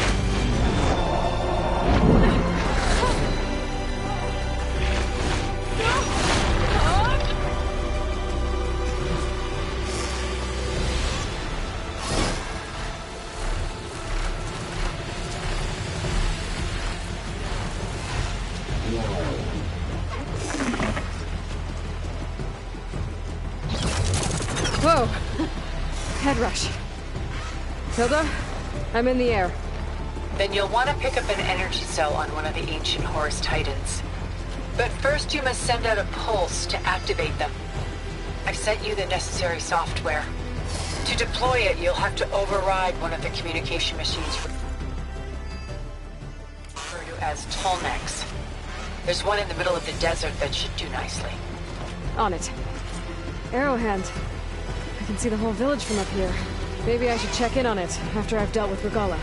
Whoa! Head rush. Hilda, I'm in the air. Then you'll want to pick up an energy cell on one of the ancient Horus Titans. But first you must send out a pulse to activate them. I've sent you the necessary software. To deploy it, you'll have to override one of the communication machines referred to as Tolnecs. There's one in the middle of the desert that should do nicely. On it. Arrowhand. I can see the whole village from up here. Maybe I should check in on it after I've dealt with Regala.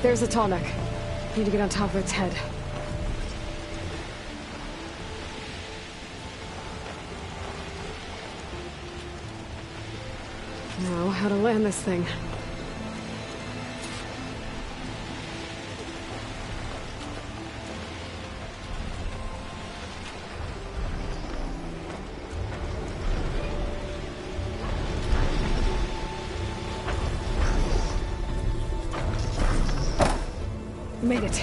There's a Tallneck. Need to get on top of its head. Now, how to land this thing. Made it.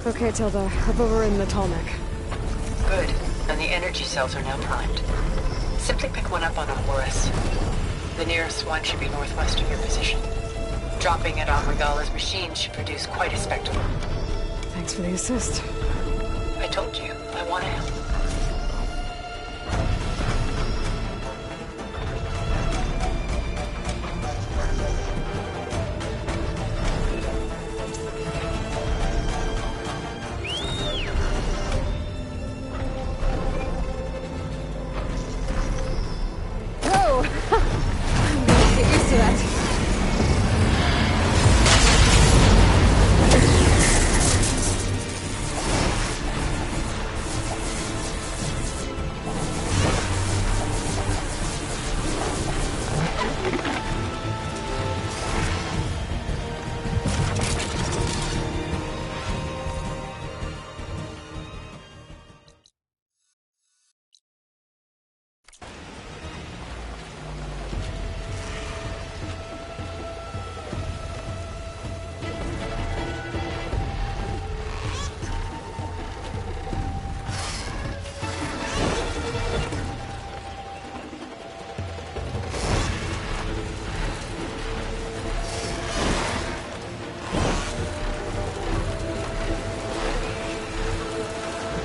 Okay, Tilda. Up over in the Tallneck. Good. And the energy cells are now primed. Simply pick one up on a Horus. The nearest one should be northwest of your position. Dropping it on Regala's machine should produce quite a spectacle. Thanks for the assist. I told you, I want to help.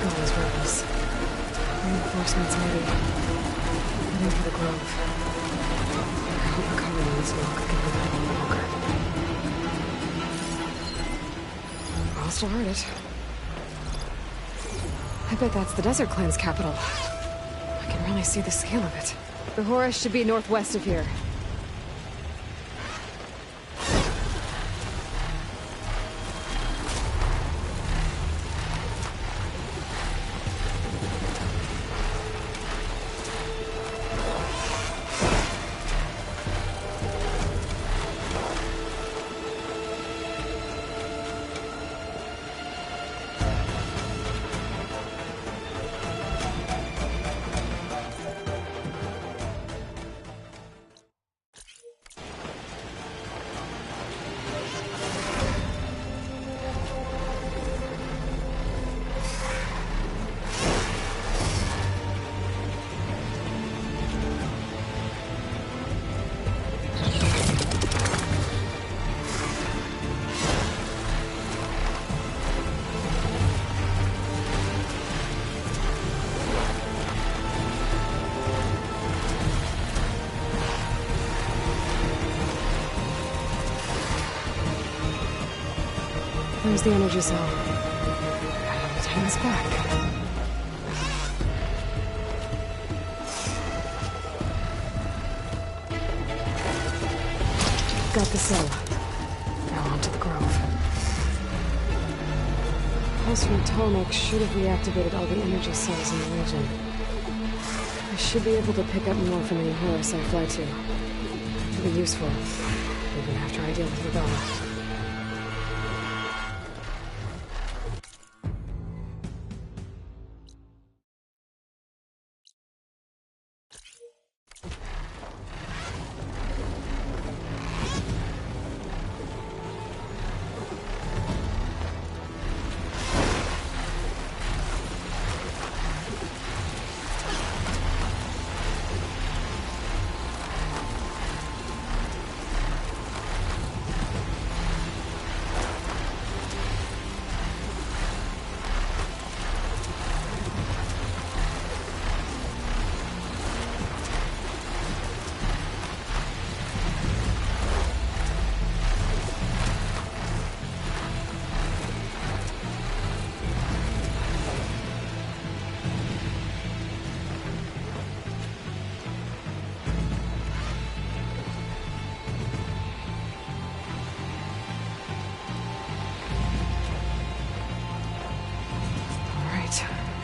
Regalla's rebels. Reinforcements ready. Heading for the Grove. I hope recovering this rock can prevent any longer. I'll start it. I bet that's the Desert Clan's capital. I can really see the scale of it. The Horus should be northwest of here. Where's the energy cell? Time is back. Got the cell. Now onto the Grove. Pulse from Tonic should have reactivated all the energy cells in the region. I should be able to pick up more from any Horus I fly to. It'll be useful, even after I deal with Regalla.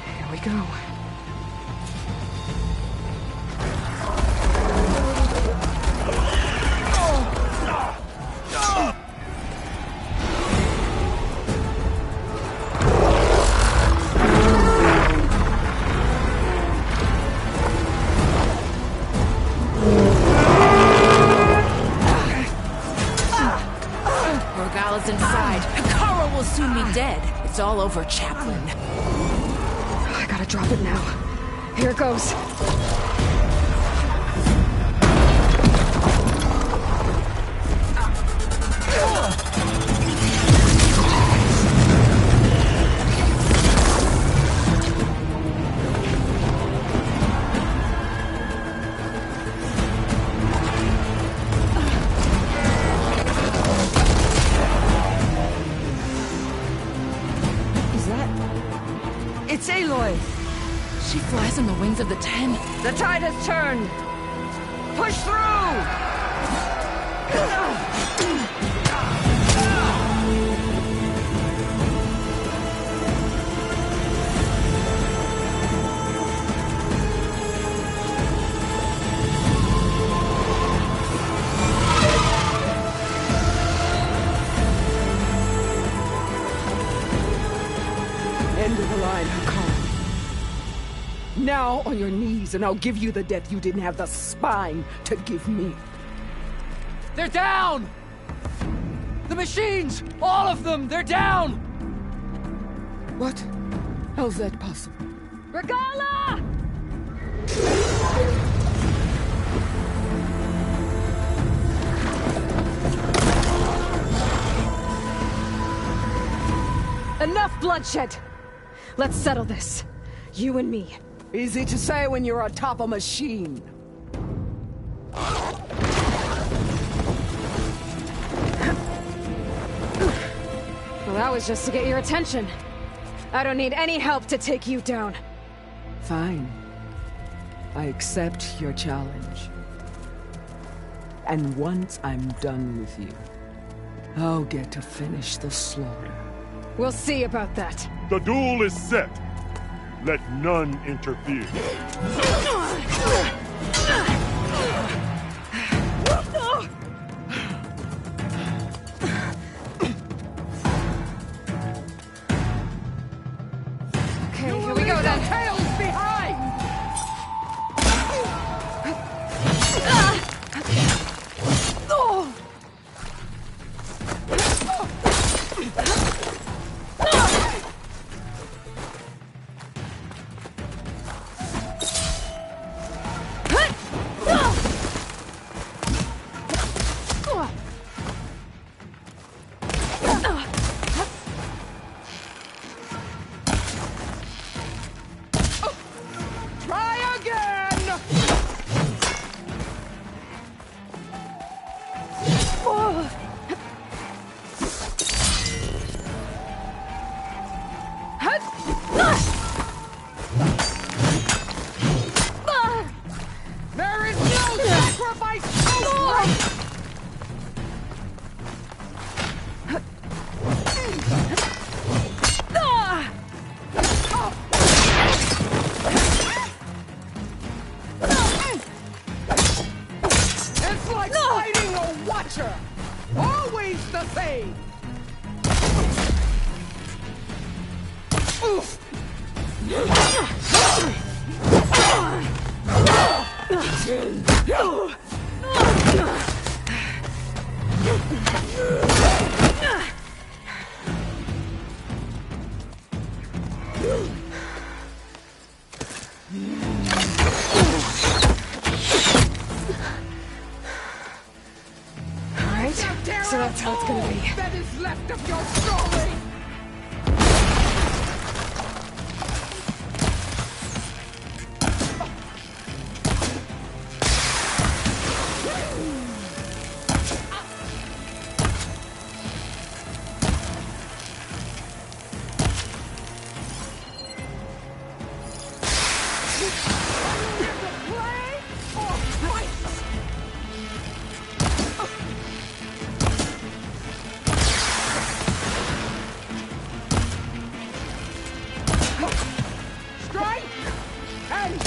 Here we go. Regalla's inside. Hikara will soon be dead. It's all over, Chaplain. I gotta drop it now. Here it goes. It's Aloy! She flies on the wings of the Ten. The tide has turned! Push through! End of the line, Hikara. Now on your knees, and I'll give you the death you didn't have the spine to give me. They're down! The machines! All of them! They're down! What? How's that possible? Regalla! Enough bloodshed! Let's settle this. You and me. Easy to say when you're atop a machine. Well, that was just to get your attention. I don't need any help to take you down. Fine. I accept your challenge. And once I'm done with you, I'll get to finish the slaughter. We'll see about that. The duel is set. Let none interfere. Okay, here we go then. Tails behind! Try again! There is no sacrifice too great! It's like fighting a watcher! Always the same! Oof. Alright, so that's how it's gonna be. That is left of your story! Strike! And...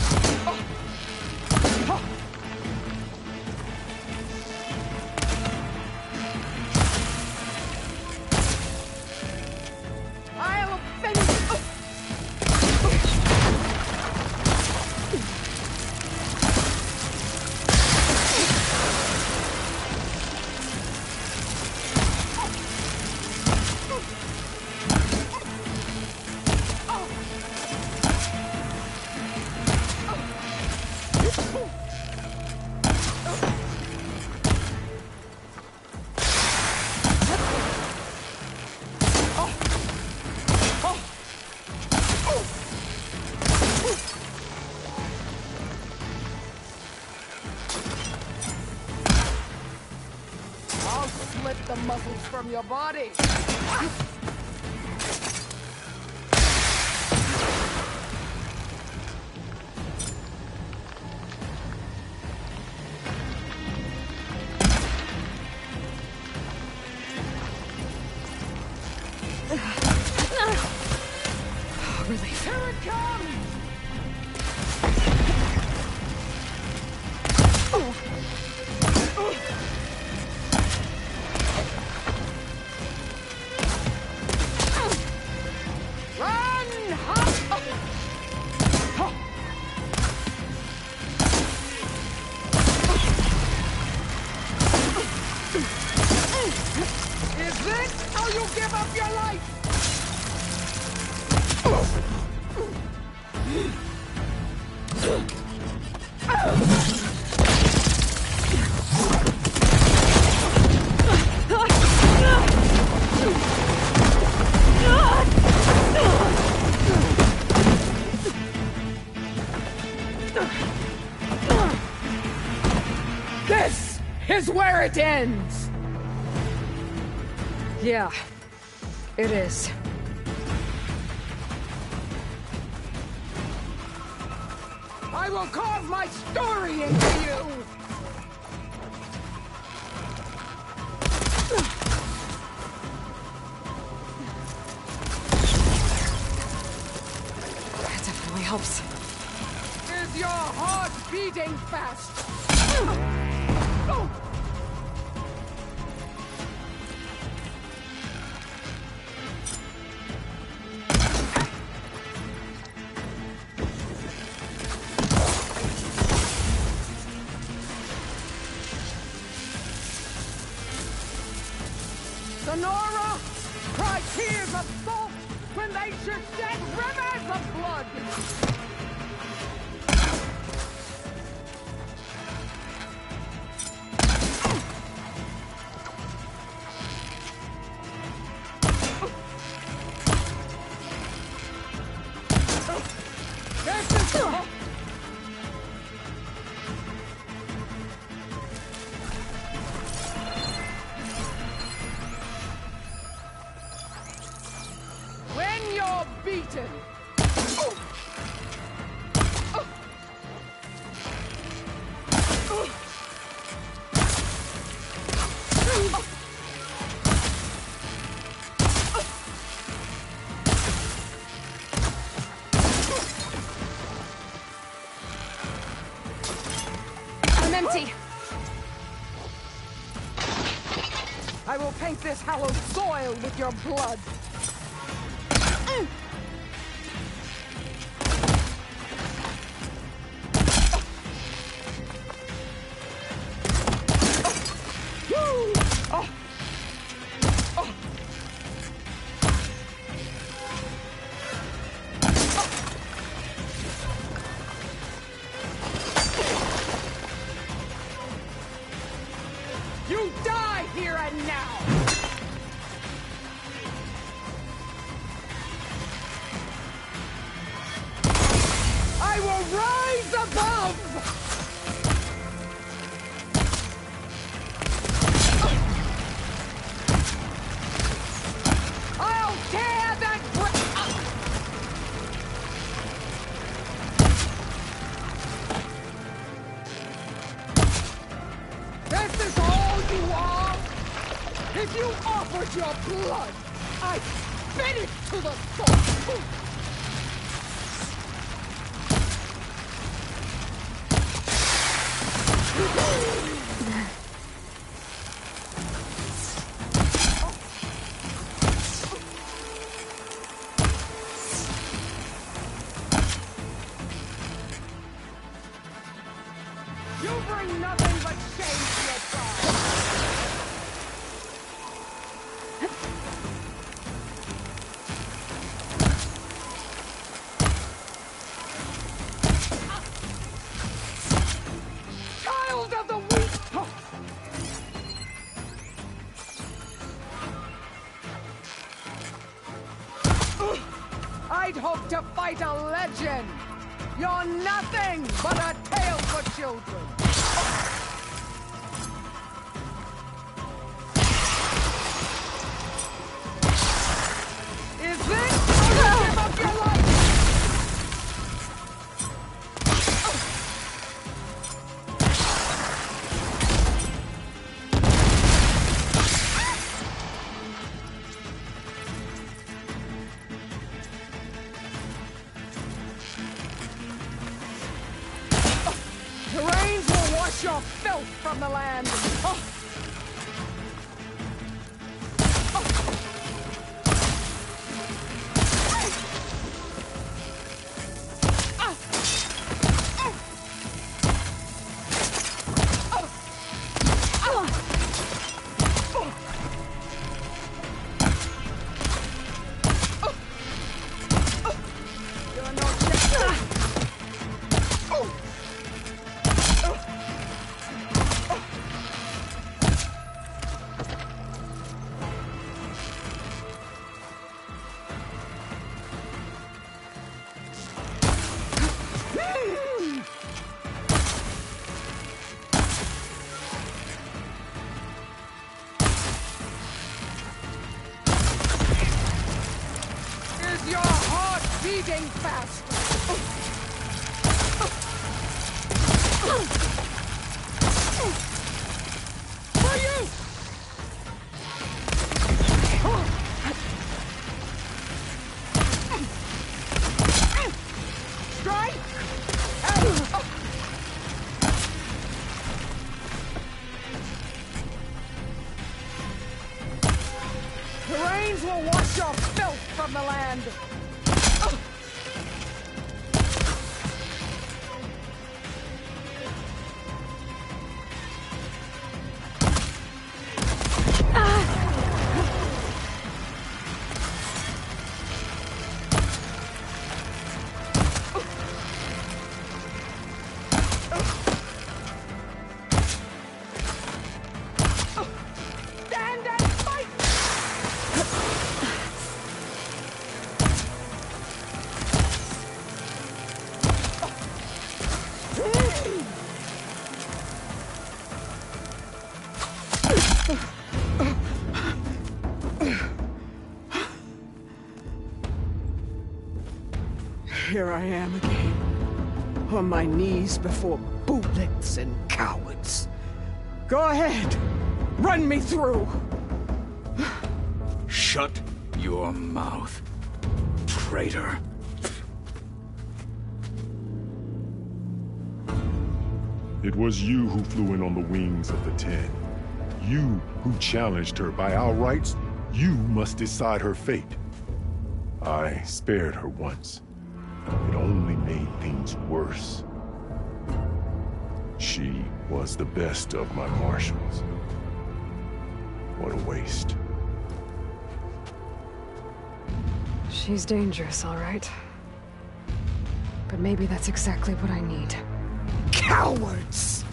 I'll avenge you! I'll slit the muscles from your body! Relief. Here it comes! This is where it ends! Yeah, it is. I will carve my story into you! That definitely helps. Is your heart beating fast? Sonora! Cry tears of salt when they should shed rivers of blood! When you're beaten, I'm empty. I will paint this hallowed soil with your blood. You die here and now! I will rise above! I'll tear that This is all you are? If you offered your blood, I'd spit it to the soul! You bring nothing but shame to your tribe! Child of the weak! I'd hoped to fight a legend! You're nothing but a tale for children! Is this the time of your life? The rains will wash your filth from the land. raging faster! For you! Strike! The rains will wash your filth from the land! Stand and fight! Here I am again, on my knees before bootlicks and cowards. Go ahead, run me through. Shut your mouth, traitor. It was you who flew in on the wings of the Ten. You who challenged her. By our rights, you must decide her fate. I spared her once. It only made things worse. She was the best of my marshals. What a waste. She's dangerous, all right. But maybe that's exactly what I need. Cowards!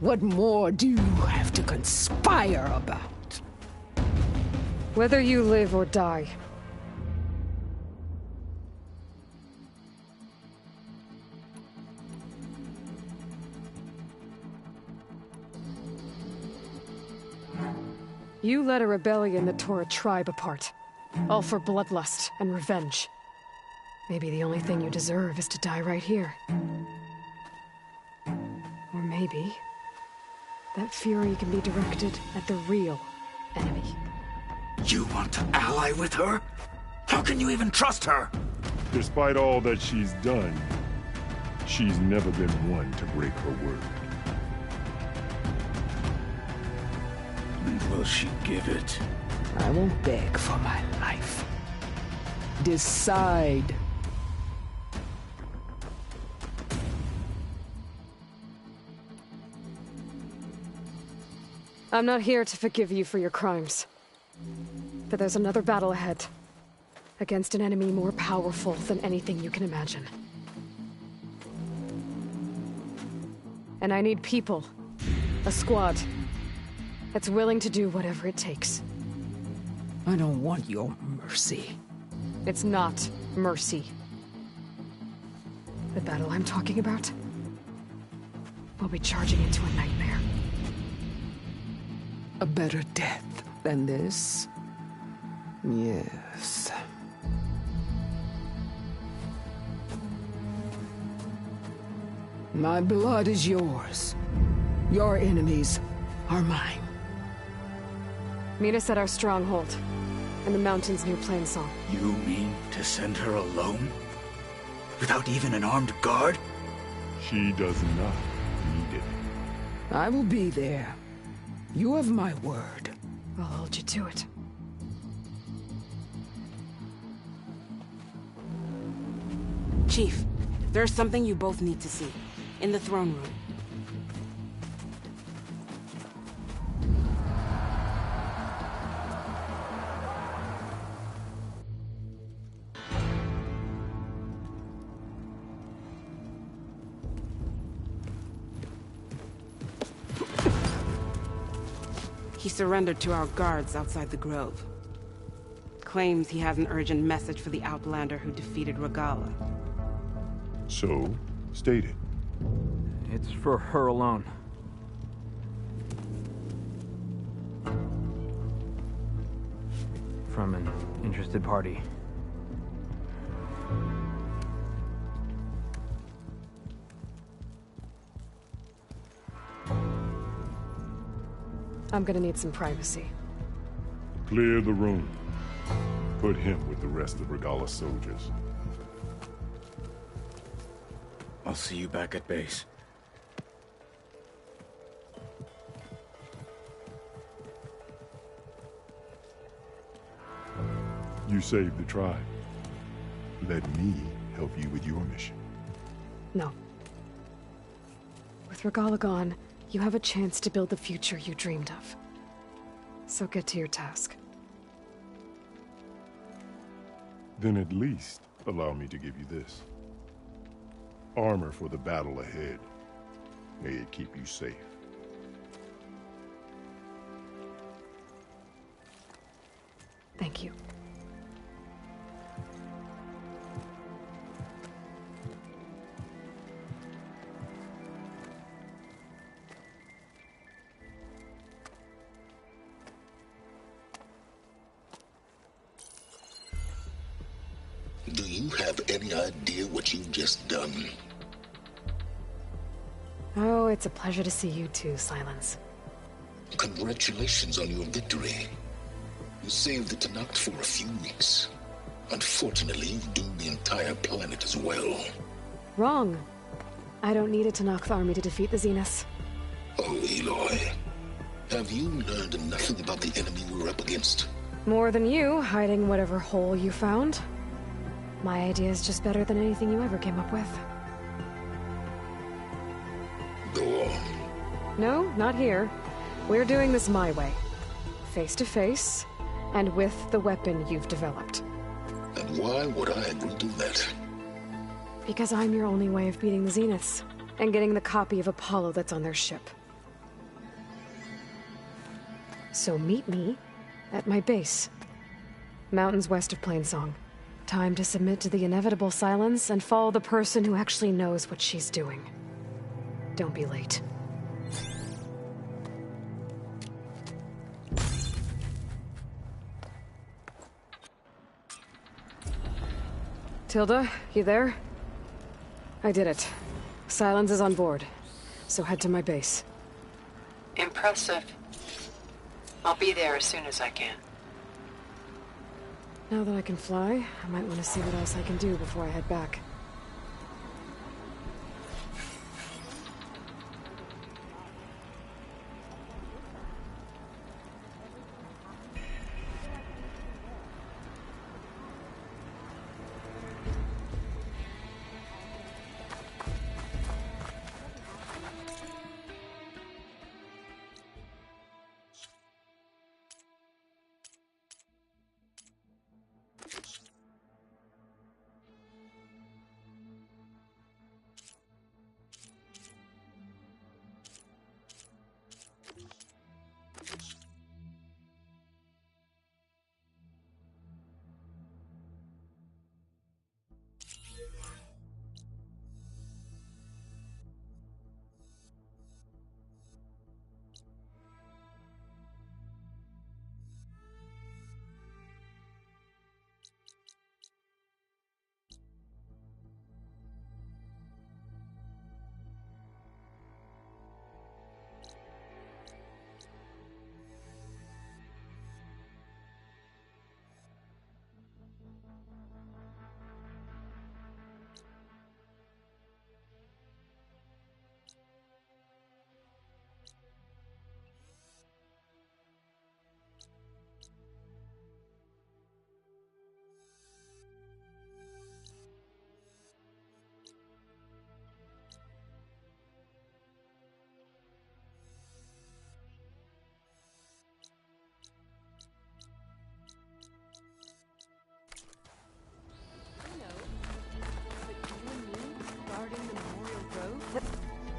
What more do you have to conspire about? Whether you live or die. You led a rebellion that tore a tribe apart. All for bloodlust and revenge. Maybe the only thing you deserve is to die right here. Or maybe that fury can be directed at the real enemy. You want to ally with her? How can you even trust her? Despite all that she's done, she's never been one to break her word. And will she give it? I won't beg for my life. Decide. I'm not here to forgive you for your crimes. But there's another battle ahead. Against an enemy more powerful than anything you can imagine. And I need people. A squad. That's willing to do whatever it takes. I don't want your mercy. It's not mercy. The battle I'm talking about will be charging into a nightmare. A better death than this? Yes. My blood is yours. Your enemies are mine. Meet us at our stronghold, in the mountains near Plainsong. You mean to send her alone? Without even an armed guard? She does not need it. I will be there. You have my word. I'll hold you to it. Chief, there's something you both need to see. In the throne room. He surrendered to our guards outside the grove. Claims he has an urgent message for the Outlander who defeated Regala. So, state it. It's for her alone. From an interested party. I'm gonna need some privacy. Clear the room. Put him with the rest of Regalla's soldiers. I'll see you back at base. You saved the tribe. Let me help you with your mission. No. With Regalla gone, you have a chance to build the future you dreamed of. So get to your task. Then at least allow me to give you this. Armor for the battle ahead. May it keep you safe. Thank you. Do you have any idea what you've just done? Oh, it's a pleasure to see you too, Silence. Congratulations on your victory. You saved the Tenakth for a few weeks. Unfortunately, you've doomed the entire planet as well. Wrong. I don't need a Tenakth army to defeat the Zeniths. Oh, Aloy. Have you learned nothing about the enemy we're up against? More than you, hiding whatever hole you found. My idea is just better than anything you ever came up with. Go on. No, not here. We're doing this my way. Face to face, and with the weapon you've developed. And why would I agree to that? Because I'm your only way of beating the Zeniths, and getting the copy of Apollo that's on their ship. So meet me at my base. Mountains west of Plainsong. Time to submit to the inevitable silence and follow the person who actually knows what she's doing. Don't be late. Tilda, you there? I did it. Silence is on board, so head to my base. Impressive. I'll be there as soon as I can. Now that I can fly, I might want to see what else I can do before I head back.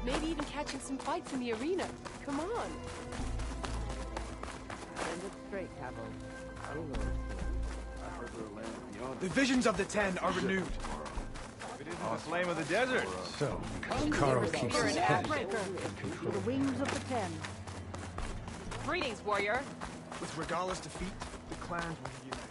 Maybe even catching some fights in the arena. Come on. Send it straight, Cabo. I don't know. I heard there are lands beyond. The visions of the Ten are renewed. If it isn't the flame of the desert. So, Carl keeps his head in control. The wings of the Ten. Greetings, warrior. With Regalla's defeat, the clans will unite.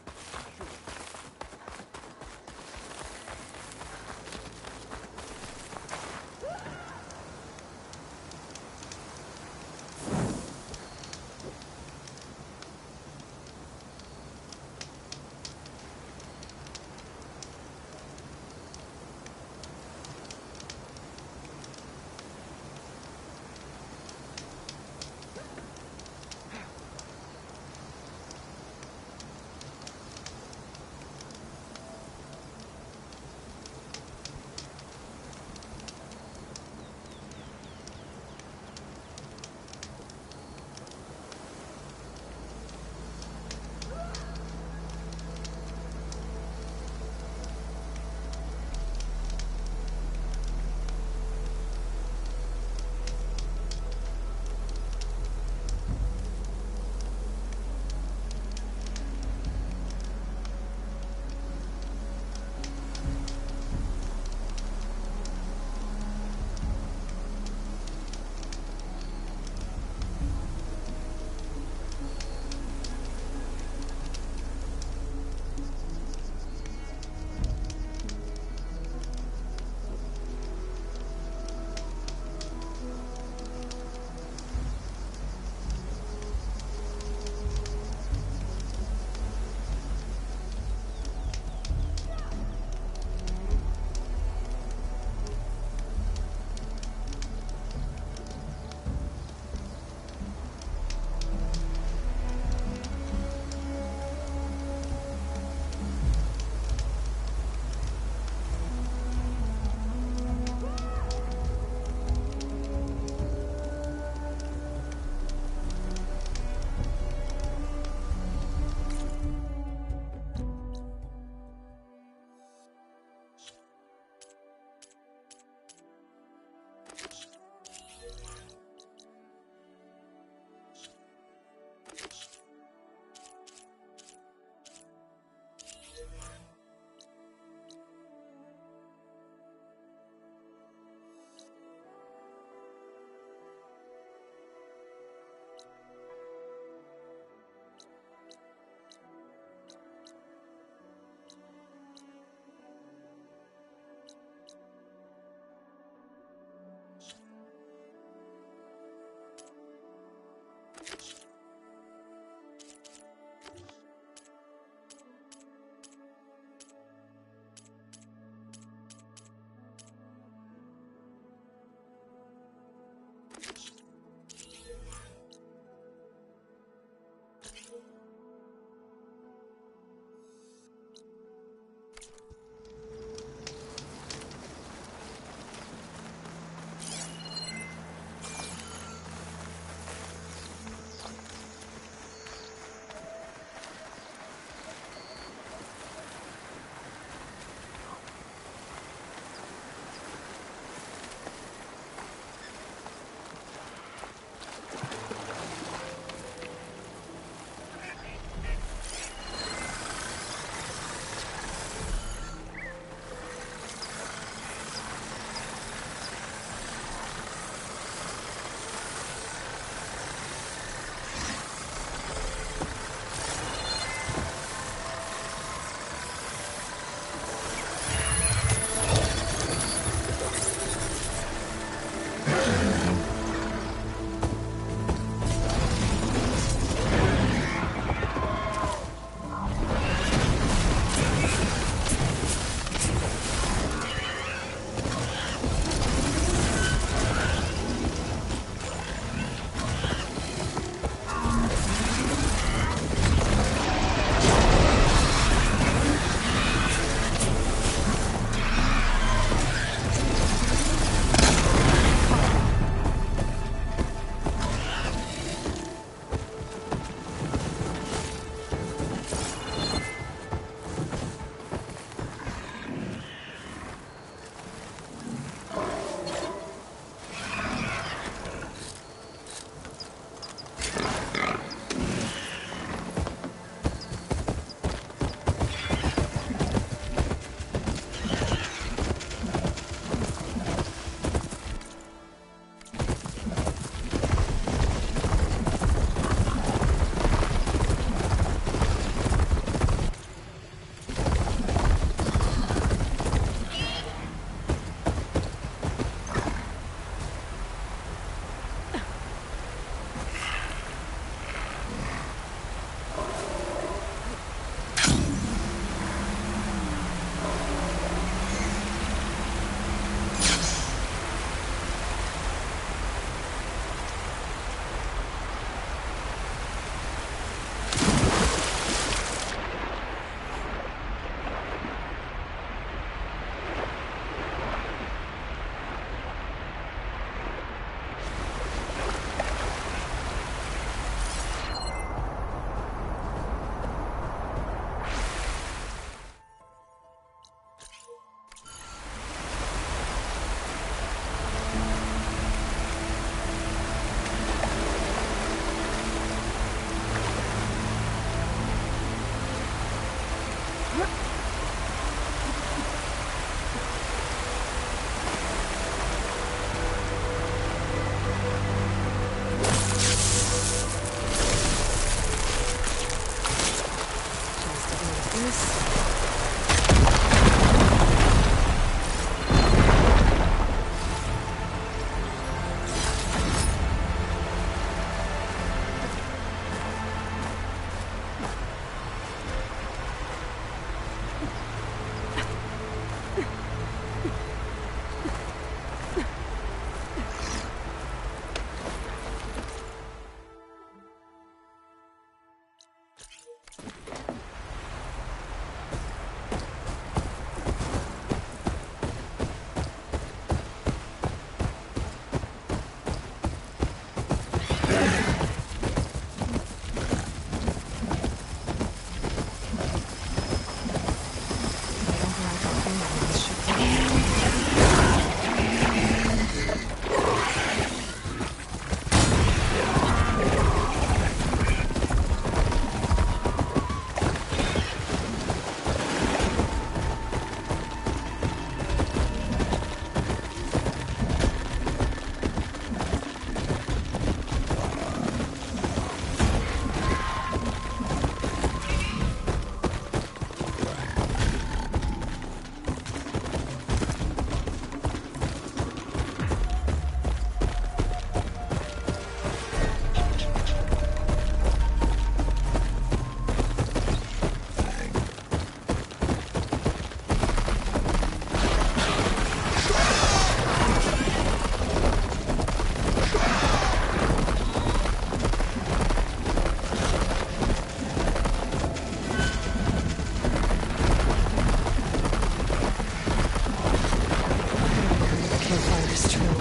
Fire is true.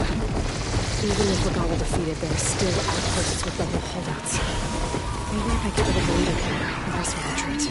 Even with Regala defeated, there are still outposts with rebel holdouts. Maybe if I get rid of the leader here, the rest will retreat.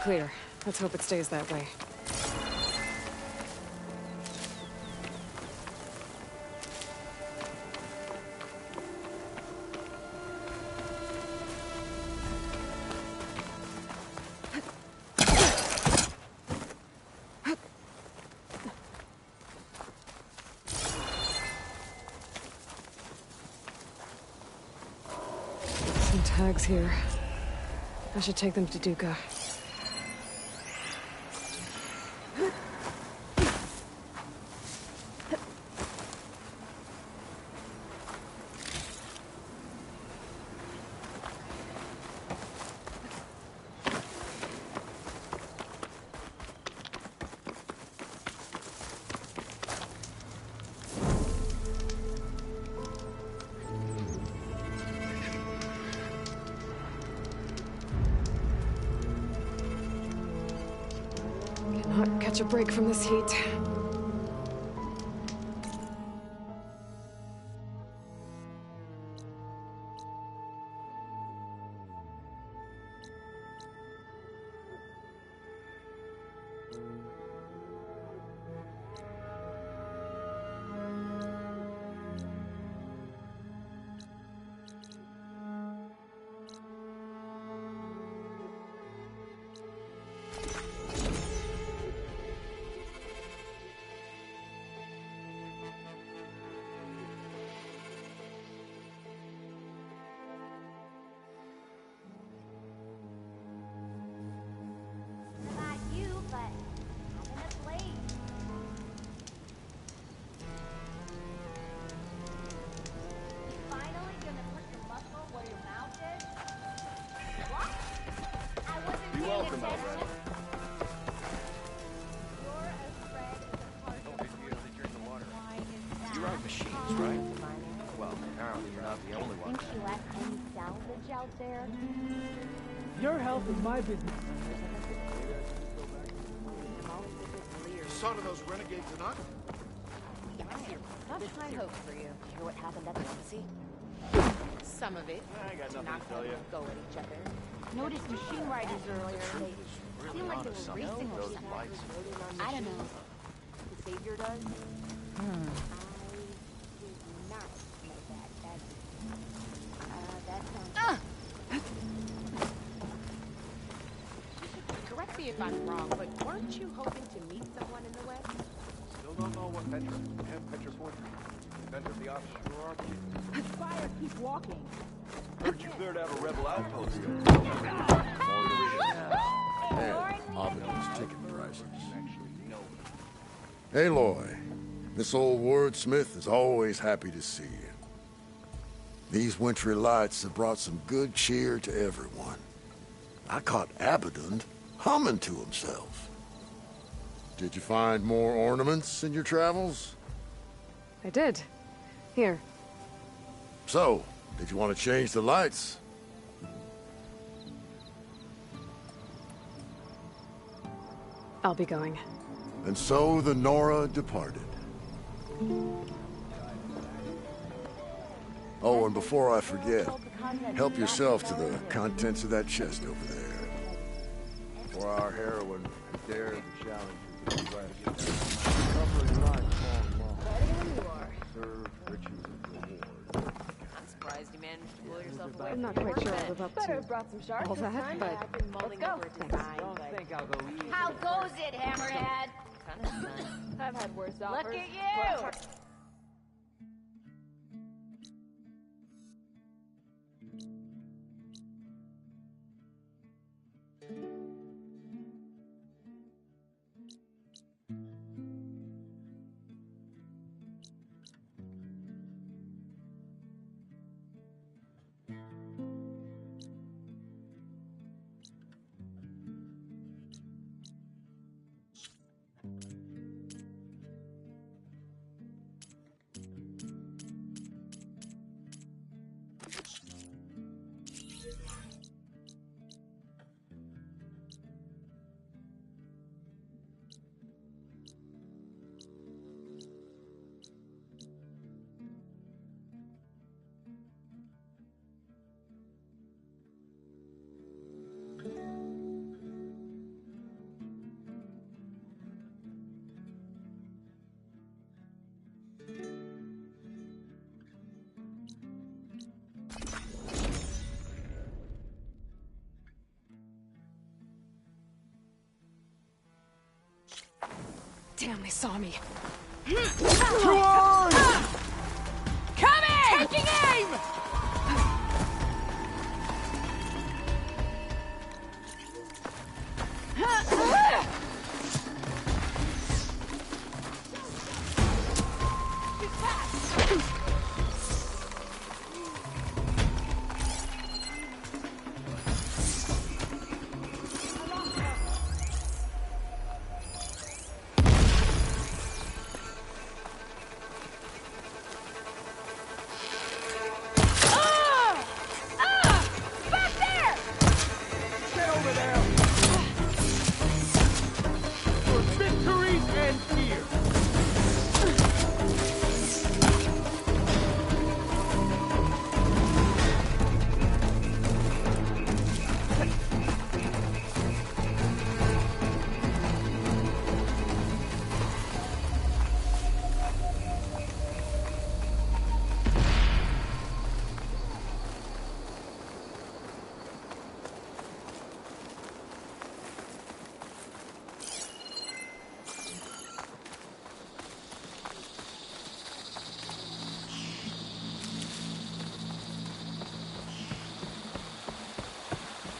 clear. Let's hope it stays that way. Some tags here. I should take them to Duca. Cannot catch a break from this heat. Welcome, Alfred. You ride machines, right? Well, apparently you're not the only one. Think you left any salvage out there? Your health is my business. You saw to those renegades tonight? Much high hopes for you. You hear what happened at the embassy? Some of it. I got nothing Not to tell you. go at each other. Noticed machine riders earlier. They seem like they were racing or Those something. lights. I don't know. The Savior does. Correct me if I'm wrong, but weren't you hoping to meet someone in the West? Still don't know what Petra and Petra Fortress. Inventor of the offshore army. Fire, keep walking. Heard you cleared out a rebel outpost. And obvious chicken prices. Aloy, this old wordsmith is always happy to see you. These wintry lights have brought some good cheer to everyone. I caught Abaddon humming to himself. Did you find more ornaments in your travels? I did. Here. So, did you want to change the lights? I'll be going. And so the Nora departed. Oh, and before I forget, help yourself to the contents of that chest over there. For our heroine who dared the challenge of the quest. Covering life long. Serve riches and reward. I'm surprised you managed to pull yourself away. I'm not quite sure I live up Better to have brought some sharks all this that, time. but I've been mulling over a design, I think I'll go easy. How goes it, Hammerhead? Kind of fun. I've had worse offers. Look at you! Damn, they saw me. Coming! Taking aim!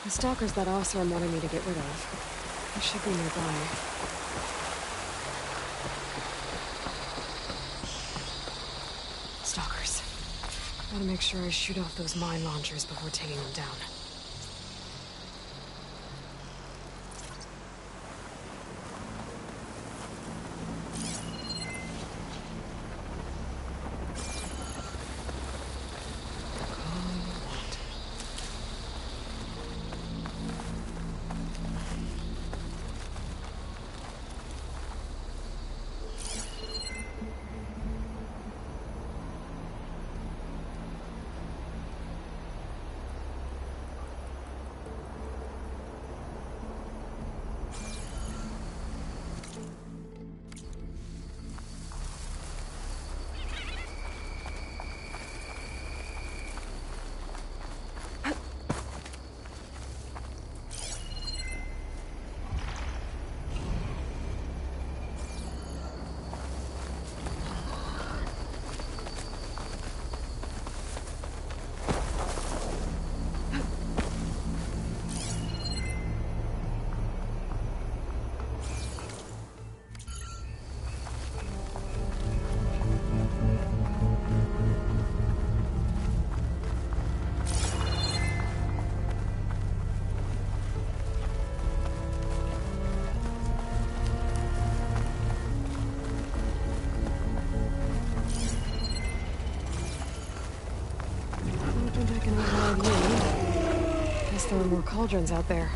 The stalkers that Oseram wanted me to get rid of. They should be nearby. Stalkers. Gotta make sure I shoot off those mine launchers before taking them down. Guess there are more cauldrons out there.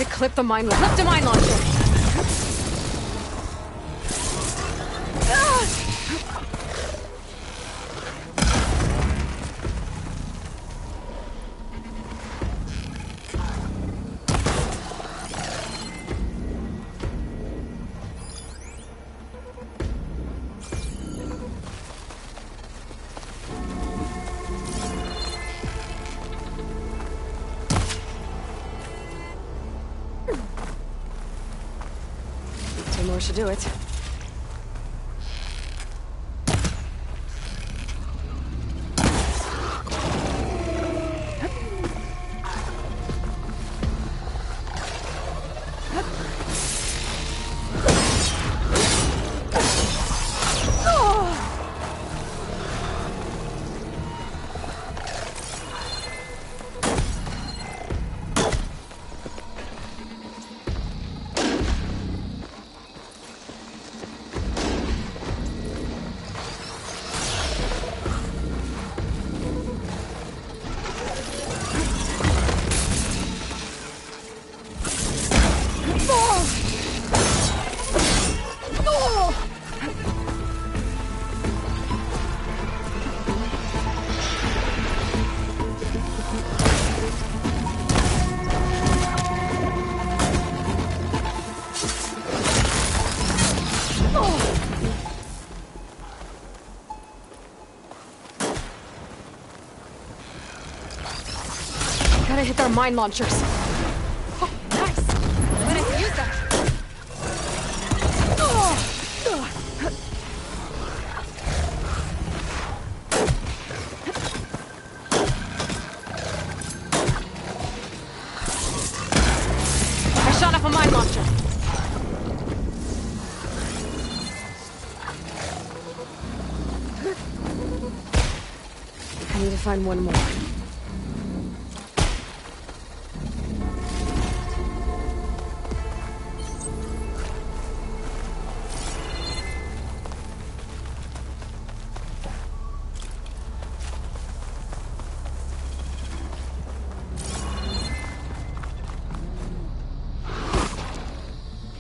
Clip the mine launcher. Clip the mine launcher. Should do it. are mine launchers. Oh, nice. Let us use them. I shot off a mine launcher. I need to find one more.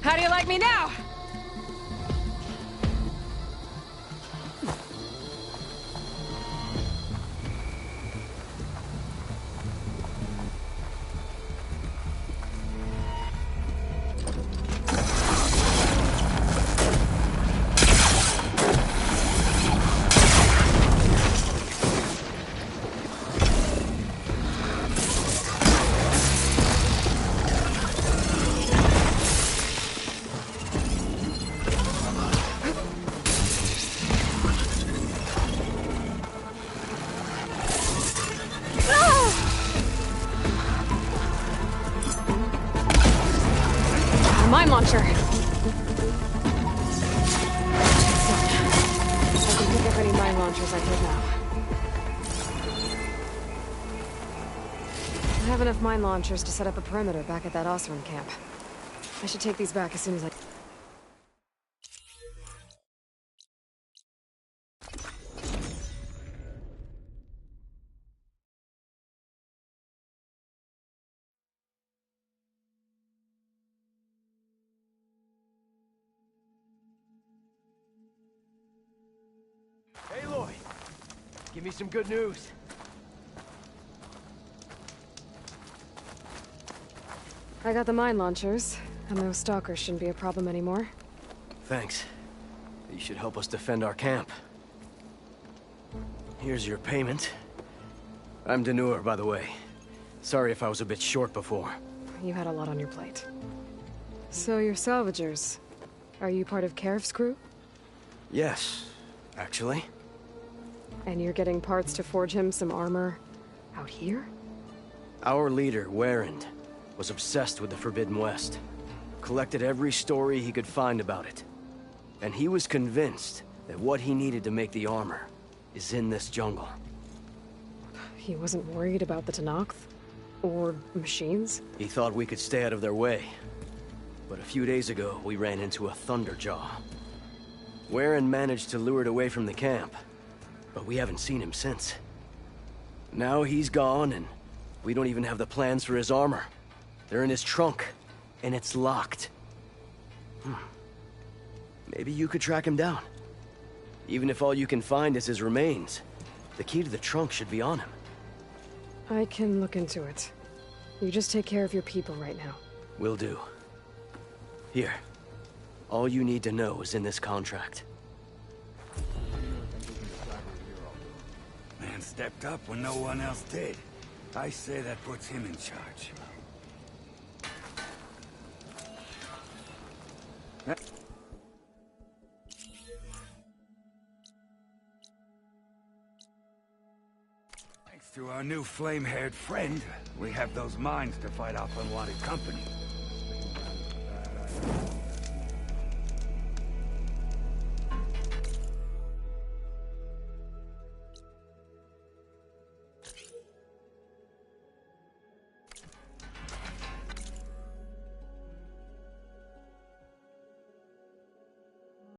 How do you like me now? Mine launcher. I can pick up any mine launchers I can now. I have enough mine launchers to set up a perimeter back at that Osram camp. I should take these back as soon as I... Aloy, give me some good news. I got the mine launchers, and those stalkers shouldn't be a problem anymore. Thanks. You should help us defend our camp. Here's your payment. I'm Denur, by the way. Sorry if I was a bit short before. You had a lot on your plate. So you're salvagers. Are you part of Karif's crew? Yes, actually. And you're getting parts to forge him some armor out here? Our leader, Warren, was obsessed with the Forbidden West. Collected every story he could find about it. And he was convinced that what he needed to make the armor is in this jungle. He wasn't worried about the Tenakth? Or machines? He thought we could stay out of their way. But a few days ago, we ran into a Thunderjaw. Warren managed to lure it away from the camp, but we haven't seen him since. Now he's gone, and we don't even have the plans for his armor. They're in his trunk, and it's locked. Maybe you could track him down. Even if all you can find is his remains, the key to the trunk should be on him. I can look into it. You just take care of your people right now. Will do. Here. All you need to know is in this contract. Man stepped up when no one else did. I say that puts him in charge. Thanks to our new flame-haired friend, we have those mines to fight off unwanted company.